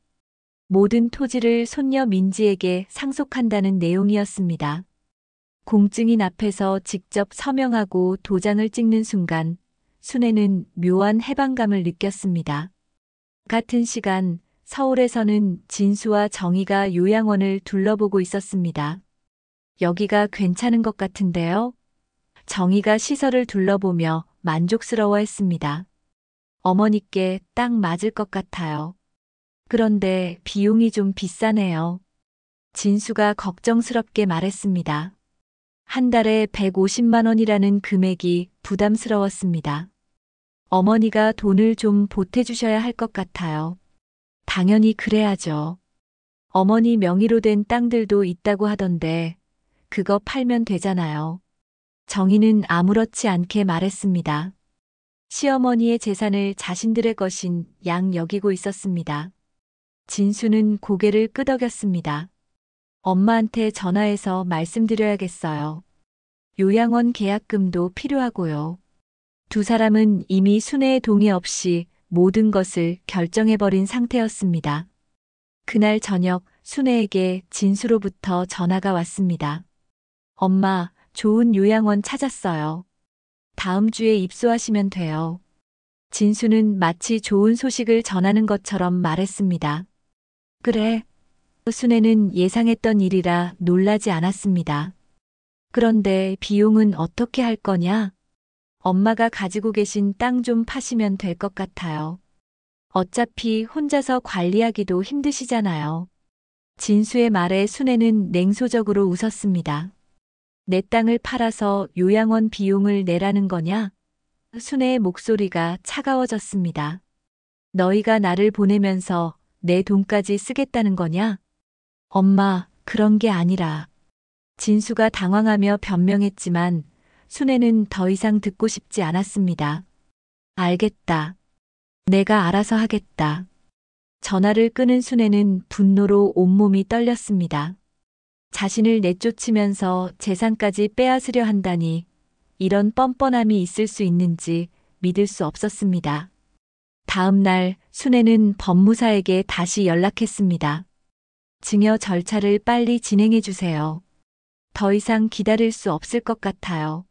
Speaker 1: 모든 토지를 손녀 민지에게 상속한다는 내용이었습니다. 공증인 앞에서 직접 서명하고 도장을 찍는 순간 순애는 묘한 해방감을 느꼈습니다. 같은 시간 서울에서는 진수와 정희가 요양원을 둘러보고 있었습니다. 여기가 괜찮은 것 같은데요? 정희가 시설을 둘러보며 만족스러워했습니다. 어머니께 딱 맞을 것 같아요. 그런데 비용이 좀 비싸네요. 진수가 걱정스럽게 말했습니다. 한 달에 150만 원이라는 금액이 부담스러웠습니다. 어머니가 돈을 좀 보태주셔야 할 것 같아요. 당연히 그래야죠. 어머니 명의로 된 땅들도 있다고 하던데 그거 팔면 되잖아요. 정희는 아무렇지 않게 말했습니다. 시어머니의 재산을 자신들의 것인 양 여기고 있었습니다. 진수는 고개를 끄덕였습니다. 엄마한테 전화해서 말씀드려야겠어요. 요양원 계약금도 필요하고요. 두 사람은 이미 순애의 동의 없이 모든 것을 결정해버린 상태였습니다. 그날 저녁 순애에게 진수로부터 전화가 왔습니다. 엄마, 좋은 요양원 찾았어요. 다음 주에 입소하시면 돼요. 진수는 마치 좋은 소식을 전하는 것처럼 말했습니다. 그래. 순애는 예상했던 일이라 놀라지 않았습니다. 그런데 비용은 어떻게 할 거냐? 엄마가 가지고 계신 땅 좀 파시면 될 것 같아요. 어차피 혼자서 관리하기도 힘드시잖아요. 진수의 말에 순애는 냉소적으로 웃었습니다. 내 땅을 팔아서 요양원 비용을 내라는 거냐? 순애의 목소리가 차가워졌습니다. 너희가 나를 보내면서 내 돈까지 쓰겠다는 거냐? 엄마, 그런 게 아니라. 진수가 당황하며 변명했지만 순애는 더 이상 듣고 싶지 않았습니다. 알겠다. 내가 알아서 하겠다. 전화를 끊은 순애는 분노로 온몸이 떨렸습니다. 자신을 내쫓으면서 재산까지 빼앗으려 한다니 이런 뻔뻔함이 있을 수 있는지 믿을 수 없었습니다. 다음 날 순애는 법무사에게 다시 연락했습니다. 증여 절차를 빨리 진행해 주세요. 더 이상 기다릴 수 없을 것 같아요.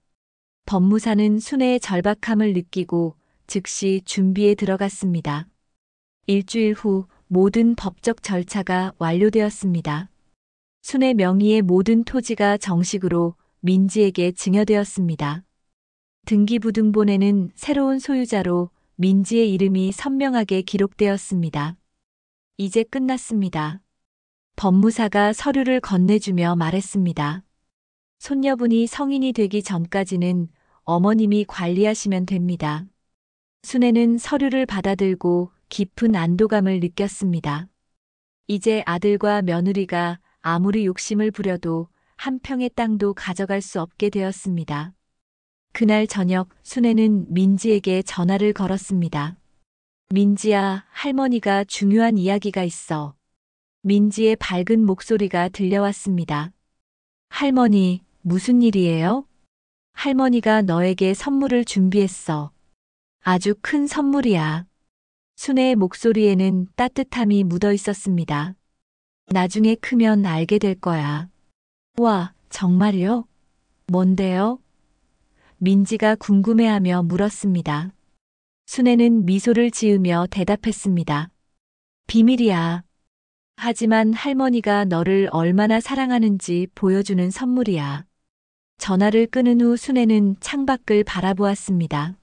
Speaker 1: 법무사는 순애의 절박함을 느끼고 즉시 준비에 들어갔습니다. 일주일 후 모든 법적 절차가 완료되었습니다. 순애 명의의 모든 토지가 정식으로 민지에게 증여되었습니다. 등기부등본에는 새로운 소유자로 민지의 이름이 선명하게 기록되었습니다. 이제 끝났습니다. 법무사가 서류를 건네주며 말했습니다. 손녀분이 성인이 되기 전까지는 어머님이 관리하시면 됩니다. 순애는 서류를 받아들고 깊은 안도감을 느꼈습니다. 이제 아들과 며느리가 아무리 욕심을 부려도 한 평의 땅도 가져갈 수 없게 되었습니다. 그날 저녁 순애는 민지에게 전화를 걸었습니다. 민지야, 할머니가 중요한 이야기가 있어. 민지의 밝은 목소리가 들려왔습니다. 할머니, 무슨 일이에요? 할머니가 너에게 선물을 준비했어. 아주 큰 선물이야. 순애의 목소리에는 따뜻함이 묻어 있었습니다. 나중에 크면 알게 될 거야. 와, 정말요? 뭔데요? 민지가 궁금해하며 물었습니다. 순애는 미소를 지으며 대답했습니다. 비밀이야. 하지만 할머니가 너를 얼마나 사랑하는지 보여주는 선물이야. 전화를 끊은 후 순애는 창밖을 바라보았습니다.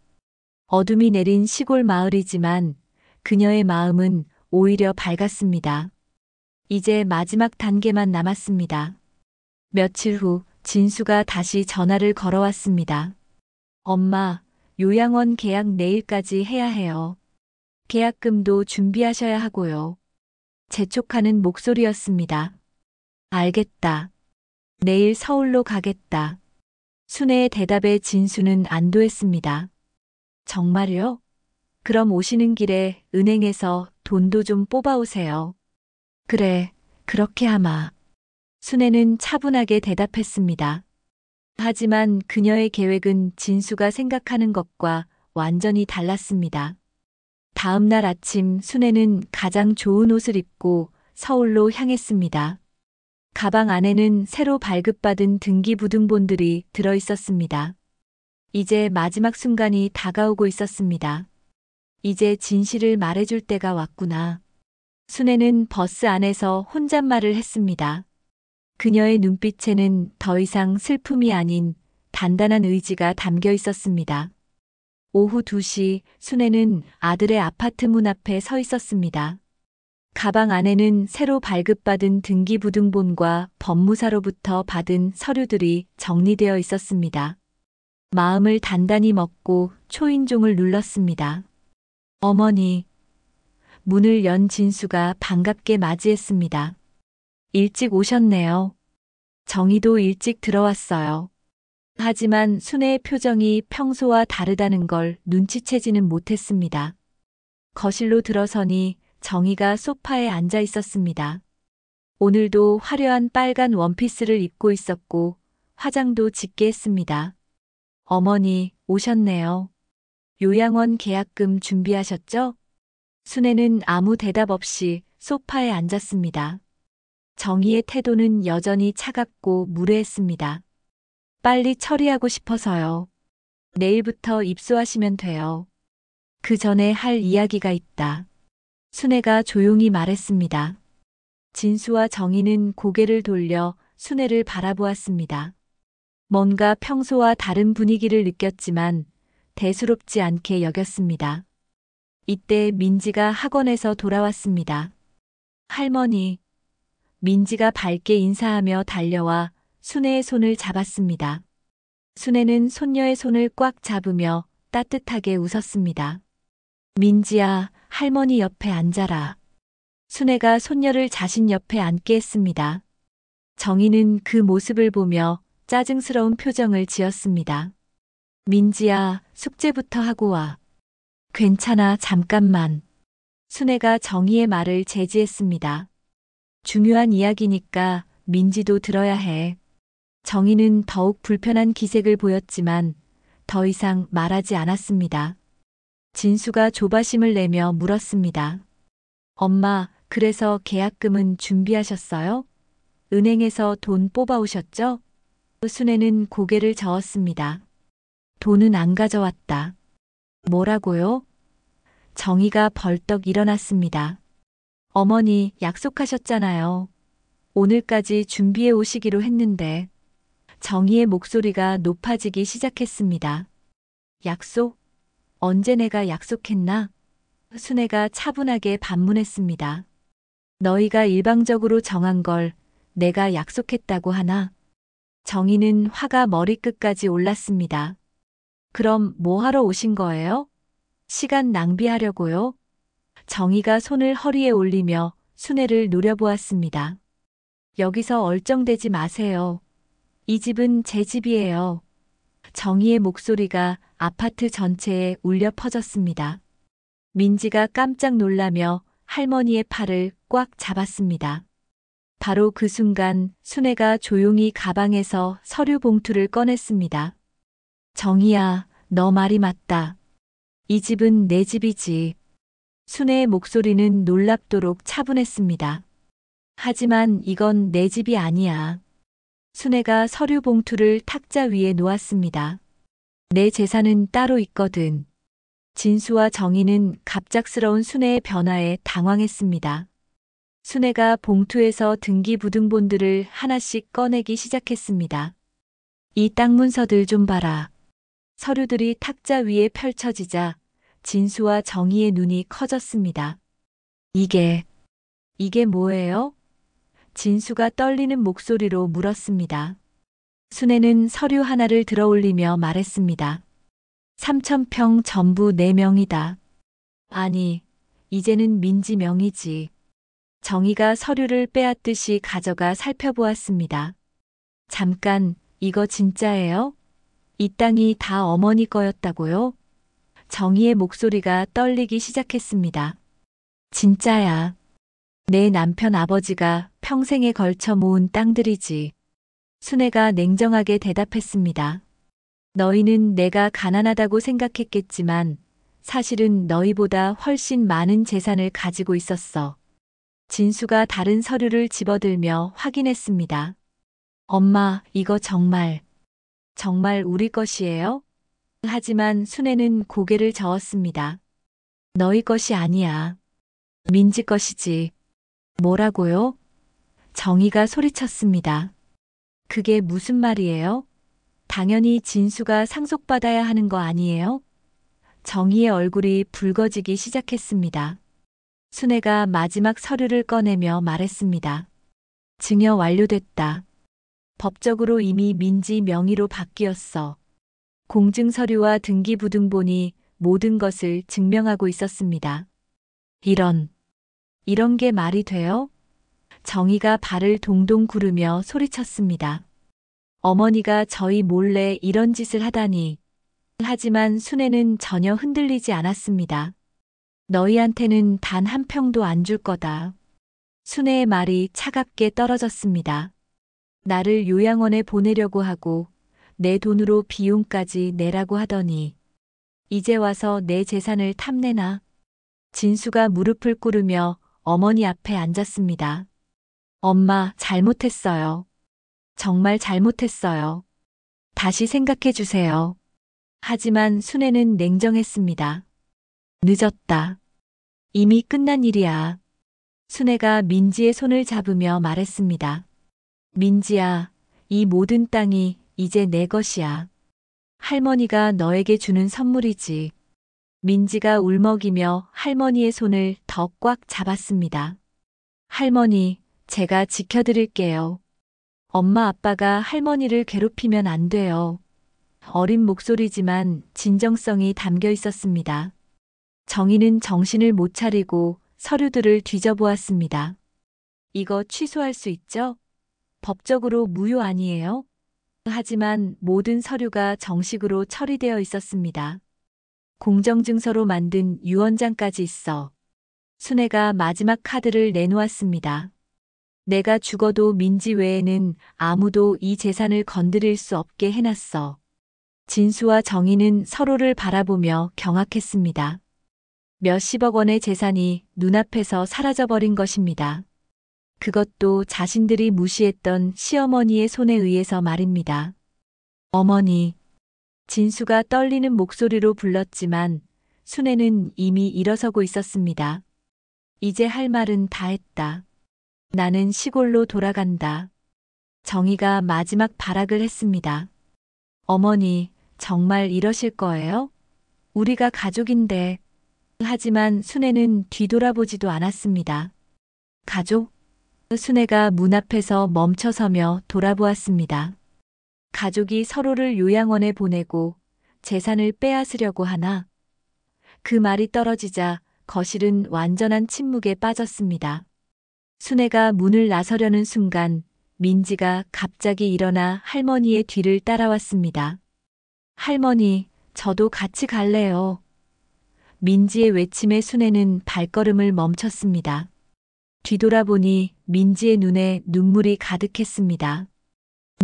Speaker 1: 어둠이 내린 시골 마을이지만 그녀의 마음은 오히려 밝았습니다. 이제 마지막 단계만 남았습니다. 며칠 후 진수가 다시 전화를 걸어왔습니다. 엄마, 요양원 계약 내일까지 해야 해요. 계약금도 준비하셔야 하고요. 재촉하는 목소리였습니다. 알겠다. 내일 서울로 가겠다. 순애의 대답에 진수는 안도했습니다. 정말요? 그럼 오시는 길에 은행에서 돈도 좀 뽑아오세요. 그래, 그렇게 하마. 순애는 차분하게 대답했습니다. 하지만 그녀의 계획은 진수가 생각하는 것과 완전히 달랐습니다. 다음 날 아침 순애는 가장 좋은 옷을 입고 서울로 향했습니다. 가방 안에는 새로 발급받은 등기부등본들이 들어 있었습니다. 이제 마지막 순간이 다가오고 있었습니다. 이제 진실을 말해줄 때가 왔구나. 순애는 버스 안에서 혼잣말을 했습니다. 그녀의 눈빛에는 더 이상 슬픔이 아닌 단단한 의지가 담겨 있었습니다. 오후 2시 순애는 아들의 아파트 문 앞에 서 있었습니다. 가방 안에는 새로 발급받은 등기부등본과 법무사로부터 받은 서류들이 정리되어 있었습니다. 마음을 단단히 먹고 초인종을 눌렀습니다. 어머니. 문을 연 진수가 반갑게 맞이했습니다. 일찍 오셨네요. 정희도 일찍 들어왔어요. 하지만 순애의 표정이 평소와 다르다는 걸 눈치채지는 못했습니다. 거실로 들어서니 정희가 소파에 앉아 있었습니다. 오늘도 화려한 빨간 원피스를 입고 있었고 화장도 짙게 했습니다. 어머니, 오셨네요. 요양원 계약금 준비하셨죠? 순애는 아무 대답 없이 소파에 앉았습니다. 정희의 태도는 여전히 차갑고 무례했습니다. 빨리 처리하고 싶어서요. 내일부터 입수하시면 돼요. 그 전에 할 이야기가 있다. 순애가 조용히 말했습니다. 진수와 정희는 고개를 돌려 순애를 바라보았습니다. 뭔가 평소와 다른 분위기를 느꼈지만 대수롭지 않게 여겼습니다. 이때 민지가 학원에서 돌아왔습니다. 할머니. 민지가 밝게 인사하며 달려와 순애의 손을 잡았습니다. 순애는 손녀의 손을 꽉 잡으며 따뜻하게 웃었습니다. 민지야, 할머니 옆에 앉아라. 순애가 손녀를 자신 옆에 앉게 했습니다. 정희는 그 모습을 보며 짜증스러운 표정을 지었습니다. 민지야, 숙제부터 하고 와. 괜찮아, 잠깐만. 순애가 정희의 말을 제지했습니다. 중요한 이야기니까 민지도 들어야 해. 정희는 더욱 불편한 기색을 보였지만 더 이상 말하지 않았습니다. 진수가 조바심을 내며 물었습니다. 엄마, 그래서 계약금은 준비하셨어요? 은행에서 돈 뽑아오셨죠? 순애는 고개를 저었습니다. 돈은 안 가져왔다. 뭐라고요? 정희가 벌떡 일어났습니다. 어머니, 약속하셨잖아요. 오늘까지 준비해 오시기로 했는데. 정희의 목소리가 높아지기 시작했습니다. 약속? 언제 내가 약속했나? 순애가 차분하게 반문했습니다. 너희가 일방적으로 정한 걸 내가 약속했다고 하나? 정희는 화가 머리끝까지 올랐습니다. 그럼 뭐 하러 오신 거예요? 시간 낭비하려고요? 정희가 손을 허리에 올리며 순애를 노려보았습니다. 여기서 얼쩡대지 마세요. 이 집은 제 집이에요. 정희의 목소리가 아파트 전체에 울려 퍼졌습니다. 민지가 깜짝 놀라며 할머니의 팔을 꽉 잡았습니다. 바로 그 순간 순애가 조용히 가방에서 서류 봉투를 꺼냈습니다. 정희야, 너 말이 맞다. 이 집은 내 집이지. 순애의 목소리는 놀랍도록 차분했습니다. 하지만 이건 내 집이 아니야. 순애가 서류 봉투를 탁자 위에 놓았습니다. 내 재산은 따로 있거든. 진수와 정희는 갑작스러운 순애의 변화에 당황했습니다. 순애가 봉투에서 등기부등본들을 하나씩 꺼내기 시작했습니다. 이 땅 문서들 좀 봐라. 서류들이 탁자 위에 펼쳐지자 진수와 정희의 눈이 커졌습니다. 이게 뭐예요? 진수가 떨리는 목소리로 물었습니다. 순애는 서류 하나를 들어올리며 말했습니다. 3,000평 전부 내 명이다. 아니, 이제는 민지 명이지. 정희가 서류를 빼앗듯이 가져가 살펴보았습니다. 잠깐, 이거 진짜예요? 이 땅이 다 어머니 거였다고요? 정희의 목소리가 떨리기 시작했습니다. 진짜야. 내 남편 아버지가 평생에 걸쳐 모은 땅들이지. 순애가 냉정하게 대답했습니다. 너희는 내가 가난하다고 생각했겠지만 사실은 너희보다 훨씬 많은 재산을 가지고 있었어. 진수가 다른 서류를 집어들며 확인했습니다. 엄마, 이거 정말 우리 것이에요? 하지만 순애는 고개를 저었습니다. 너희 것이 아니야. 민지 것이지. 뭐라고요? 정희가 소리쳤습니다. 그게 무슨 말이에요? 당연히 진수가 상속받아야 하는 거 아니에요? 정희의 얼굴이 붉어지기 시작했습니다. 순애가 마지막 서류를 꺼내며 말했습니다. 증여 완료됐다. 법적으로 이미 민지 명의로 바뀌었어. 공증서류와 등기부등본이 모든 것을 증명하고 있었습니다. 이런 게 말이 돼요? 정희가 발을 동동 구르며 소리쳤습니다. 어머니가 저희 몰래 이런 짓을 하다니. 하지만 순애는 전혀 흔들리지 않았습니다. 너희한테는 단 한 평도 안 줄 거다. 순애의 말이 차갑게 떨어졌습니다. 나를 요양원에 보내려고 하고 내 돈으로 비용까지 내라고 하더니 이제 와서 내 재산을 탐내나. 진수가 무릎을 꿇으며 어머니 앞에 앉았습니다. 엄마, 잘못했어요. 정말 잘못했어요. 다시 생각해 주세요. 하지만 순애는 냉정했습니다. 늦었다. 이미 끝난 일이야. 순애가 민지의 손을 잡으며 말했습니다. 민지야, 이 모든 땅이 이제 내 것이야. 할머니가 너에게 주는 선물이지. 민지가 울먹이며 할머니의 손을 더 꽉 잡았습니다. 할머니, 제가 지켜드릴게요. 엄마 아빠가 할머니를 괴롭히면 안 돼요. 어린 목소리지만 진정성이 담겨 있었습니다. 정희는 정신을 못 차리고 서류들을 뒤져보았습니다. 이거 취소할 수 있죠? 법적으로 무효 아니에요? 하지만 모든 서류가 정식으로 처리되어 있었습니다. 공정증서로 만든 유언장까지 있어. 순애가 마지막 카드를 내놓았습니다. 내가 죽어도 민지 외에는 아무도 이 재산을 건드릴 수 없게 해놨어. 진수와 정희는 서로를 바라보며 경악했습니다. 몇십억 원의 재산이 눈앞에서 사라져버린 것입니다. 그것도 자신들이 무시했던 시어머니의 손에 의해서 말입니다. 어머니. 진수가 떨리는 목소리로 불렀지만 순애는 이미 일어서고 있었습니다. 이제 할 말은 다 했다. 나는 시골로 돌아간다. 정희가 마지막 발악을 했습니다. 어머니, 정말 이러실 거예요? 우리가 가족인데. 하지만 순애는 뒤돌아보지도 않았습니다. 가족? 순애가 문 앞에서 멈춰서며 돌아보았습니다. 가족이 서로를 요양원에 보내고 재산을 빼앗으려고 하나? 그 말이 떨어지자 거실은 완전한 침묵에 빠졌습니다. 순애가 문을 나서려는 순간 민지가 갑자기 일어나 할머니의 뒤를 따라왔습니다. 할머니, 저도 같이 갈래요. 민지의 외침에 순애는 발걸음을 멈췄습니다. 뒤돌아보니 민지의 눈에 눈물이 가득했습니다.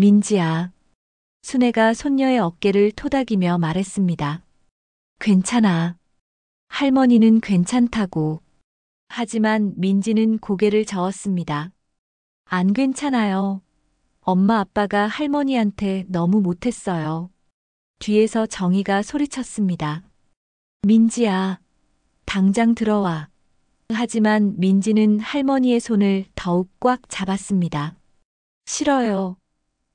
Speaker 1: 민지야. 순애가 손녀의 어깨를 토닥이며 말했습니다. 괜찮아. 할머니는 괜찮다고. 하지만 민지는 고개를 저었습니다. 안 괜찮아요. 엄마 아빠가 할머니한테 너무 못했어요. 뒤에서 정희가 소리쳤습니다. 민지야, 당장 들어와. 하지만 민지는 할머니의 손을 더욱 꽉 잡았습니다. 싫어요.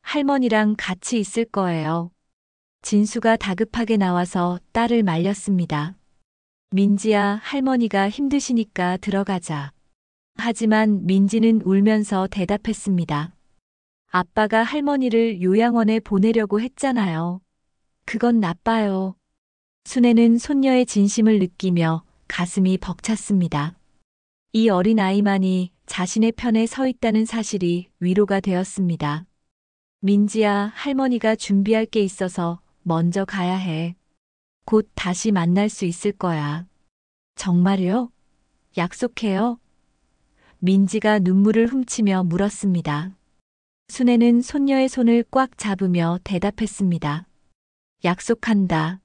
Speaker 1: 할머니랑 같이 있을 거예요. 진수가 다급하게 나와서 딸을 말렸습니다. 민지야, 할머니가 힘드시니까 들어가자. 하지만 민지는 울면서 대답했습니다. 아빠가 할머니를 요양원에 보내려고 했잖아요. 그건 나빠요. 순애는 손녀의 진심을 느끼며 가슴이 벅찼습니다. 이 어린 아이만이 자신의 편에 서 있다는 사실이 위로가 되었습니다. 민지야, 할머니가 준비할 게 있어서 먼저 가야 해. 곧 다시 만날 수 있을 거야. 정말요? 약속해요? 민지가 눈물을 훔치며 물었습니다. 순애는 손녀의 손을 꽉 잡으며 대답했습니다. 약속한다.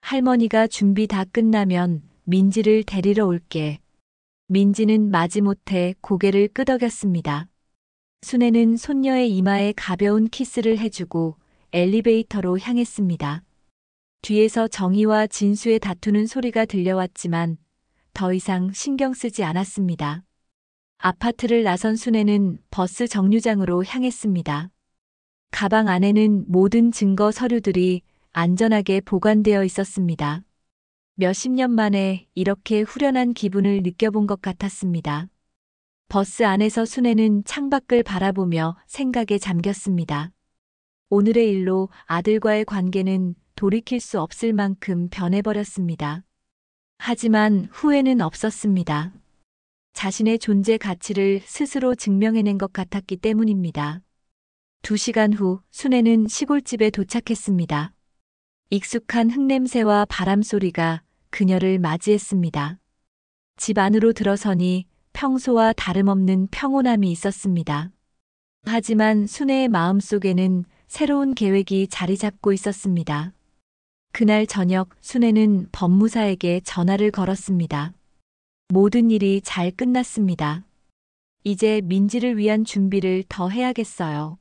Speaker 1: 할머니가 준비 다 끝나면 민지를 데리러 올게. 민지는 마지못해 고개를 끄덕였습니다. 순애는 손녀의 이마에 가벼운 키스를 해주고 엘리베이터로 향했습니다. 뒤에서 정희와 진수의 다투는 소리가 들려왔지만 더 이상 신경 쓰지 않았습니다. 아파트를 나선 순애는 버스 정류장으로 향했습니다. 가방 안에는 모든 증거 서류들이 안전하게 보관되어 있었습니다. 몇십 년 만에 이렇게 후련한 기분을 느껴본 것 같았습니다. 버스 안에서 순애는 창밖을 바라보며 생각에 잠겼습니다. 오늘의 일로 아들과의 관계는 돌이킬 수 없을 만큼 변해버렸습니다. 하지만 후회는 없었습니다. 자신의 존재 가치를 스스로 증명해낸 것 같았기 때문입니다. 2시간 후 순애는 시골집에 도착했습니다. 익숙한 흙냄새와 바람소리가 그녀를 맞이했습니다. 집 안으로 들어서니 평소와 다름없는 평온함이 있었습니다. 하지만 순애의 마음속에는 새로운 계획이 자리 잡고 있었습니다. 그날 저녁 순애는 법무사에게 전화를 걸었습니다. 모든 일이 잘 끝났습니다. 이제 민지를 위한 준비를 더 해야겠어요.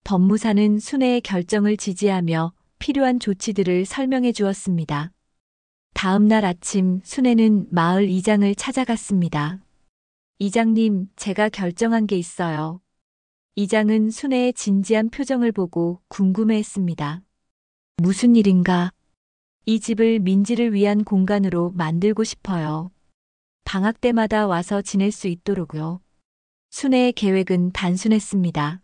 Speaker 1: 법무사는 순애의 결정을 지지하며 필요한 조치들을 설명해 주었습니다. 다음 날 아침 순애는 마을 이장을 찾아갔습니다. 이장님, 제가 결정한 게 있어요. 이장은 순애의 진지한 표정을 보고 궁금해했습니다. 무슨 일인가? 이 집을 민지를 위한 공간으로 만들고 싶어요. 방학 때마다 와서 지낼 수 있도록요. 순애의 계획은 단순했습니다.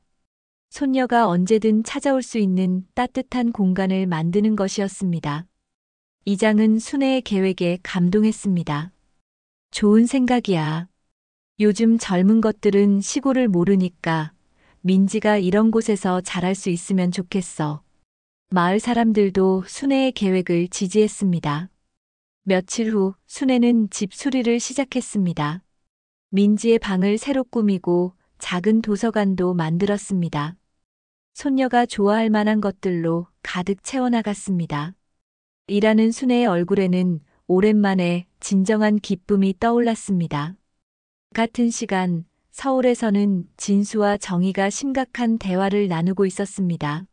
Speaker 1: 손녀가 언제든 찾아올 수 있는 따뜻한 공간을 만드는 것이었습니다. 이장은 순애의 계획에 감동했습니다. 좋은 생각이야. 요즘 젊은 것들은 시골을 모르니까 민지가 이런 곳에서 자랄 수 있으면 좋겠어. 마을 사람들도 순애의 계획을 지지했습니다. 며칠 후 순애는 집 수리를 시작했습니다. 민지의 방을 새로 꾸미고 작은 도서관도 만들었습니다. 손녀가 좋아할 만한 것들로 가득 채워나갔습니다. 일하는 순애의 얼굴에는 오랜만에 진정한 기쁨이 떠올랐습니다. 같은 시간 서울에서는 진수와 정희가 심각한 대화를 나누고 있었습니다.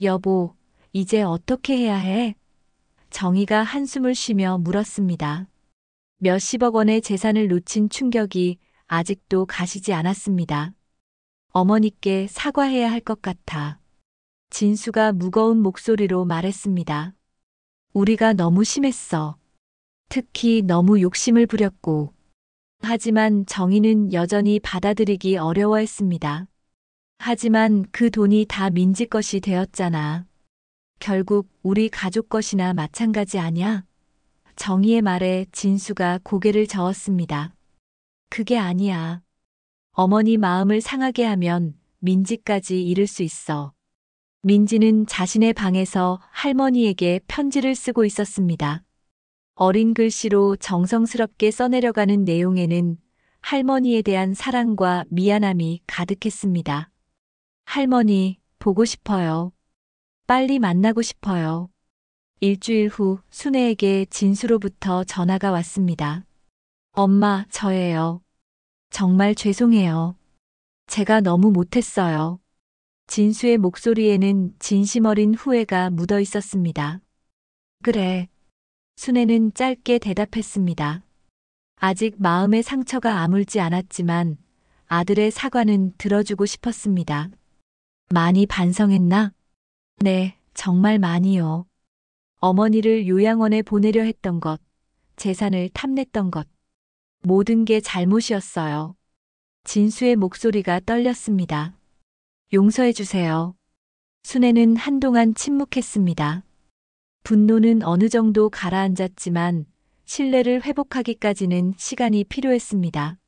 Speaker 1: 여보, 이제 어떻게 해야 해? 정희가 한숨을 쉬며 물었습니다. 몇십억 원의 재산을 놓친 충격이 아직도 가시지 않았습니다. 어머니께 사과해야 할 것 같아. 진수가 무거운 목소리로 말했습니다. 우리가 너무 심했어. 특히 너무 욕심을 부렸고. 하지만 정희는 여전히 받아들이기 어려워했습니다. 하지만 그 돈이 다 민지 것이 되었잖아. 결국 우리 가족 것이나 마찬가지 아냐? 정희의 말에 진수가 고개를 저었습니다. 그게 아니야. 어머니 마음을 상하게 하면 민지까지 잃을 수 있어. 민지는 자신의 방에서 할머니에게 편지를 쓰고 있었습니다. 어린 글씨로 정성스럽게 써내려가는 내용에는 할머니에 대한 사랑과 미안함이 가득했습니다. 할머니, 보고 싶어요. 빨리 만나고 싶어요. 일주일 후 순애에게 진수로부터 전화가 왔습니다. 엄마, 저예요. 정말 죄송해요. 제가 너무 못했어요. 진수의 목소리에는 진심 어린 후회가 묻어 있었습니다. 그래. 순애는 짧게 대답했습니다. 아직 마음의 상처가 아물지 않았지만 아들의 사과는 들어주고 싶었습니다. 많이 반성했나? 네, 정말 많이요. 어머니를 요양원에 보내려 했던 것, 재산을 탐냈던 것, 모든 게 잘못이었어요. 진수의 목소리가 떨렸습니다. 용서해 주세요. 순애는 한동안 침묵했습니다. 분노는 어느 정도 가라앉았지만 신뢰를 회복하기까지는 시간이 필요했습니다.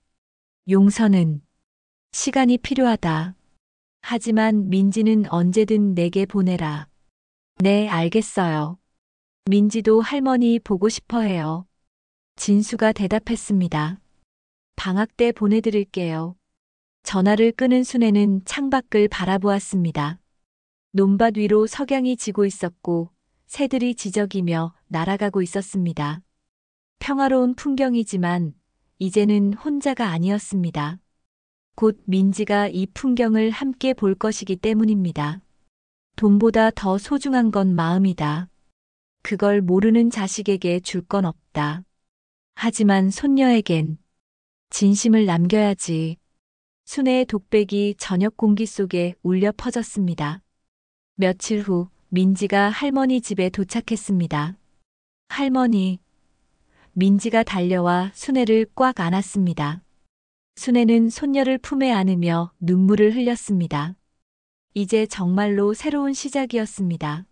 Speaker 1: 용서는 시간이 필요하다. 하지만 민지는 언제든 내게 보내라. 네, 알겠어요. 민지도 할머니 보고 싶어 해요. 진수가 대답했습니다. 방학 때 보내드릴게요. 전화를 끊은 순애는 창밖을 바라보았습니다. 논밭 위로 석양이 지고 있었고 새들이 지저귀며 날아가고 있었습니다. 평화로운 풍경이지만 이제는 혼자가 아니었습니다. 곧 민지가 이 풍경을 함께 볼 것이기 때문입니다. 돈보다 더 소중한 건 마음이다. 그걸 모르는 자식에게 줄 건 없다. 하지만 손녀에겐 진심을 남겨야지. 순애의 독백이 저녁 공기 속에 울려 퍼졌습니다. 며칠 후 민지가 할머니 집에 도착했습니다. 할머니. 민지가 달려와 순애를 꽉 안았습니다. 순애는 손녀를 품에 안으며 눈물을 흘렸습니다. 이제 정말로 새로운 시작이었습니다.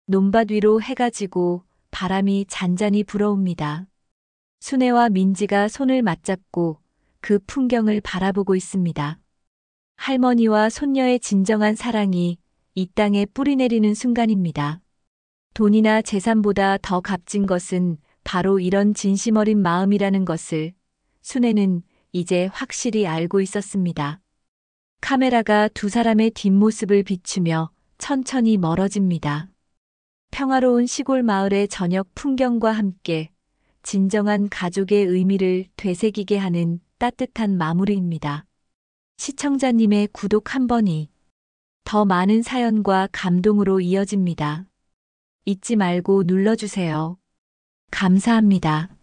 Speaker 1: 논밭 위로 해가 지고 바람이 잔잔히 불어옵니다. 순애와 민지가 손을 맞잡고 그 풍경을 바라보고 있습니다. 할머니와 손녀의 진정한 사랑이 이 땅에 뿌리내리는 순간입니다. 돈이나 재산보다 더 값진 것은 바로 이런 진심 어린 마음이라는 것을 순애는 이제 확실히 알고 있었습니다. 카메라가 두 사람의 뒷모습을 비추며 천천히 멀어집니다. 평화로운 시골 마을의 저녁 풍경과 함께 진정한 가족의 의미를 되새기게 하는 따뜻한 마무리입니다. 시청자님의 구독 한 번이 더 많은 사연과 감동으로 이어집니다. 잊지 말고 눌러주세요. 감사합니다.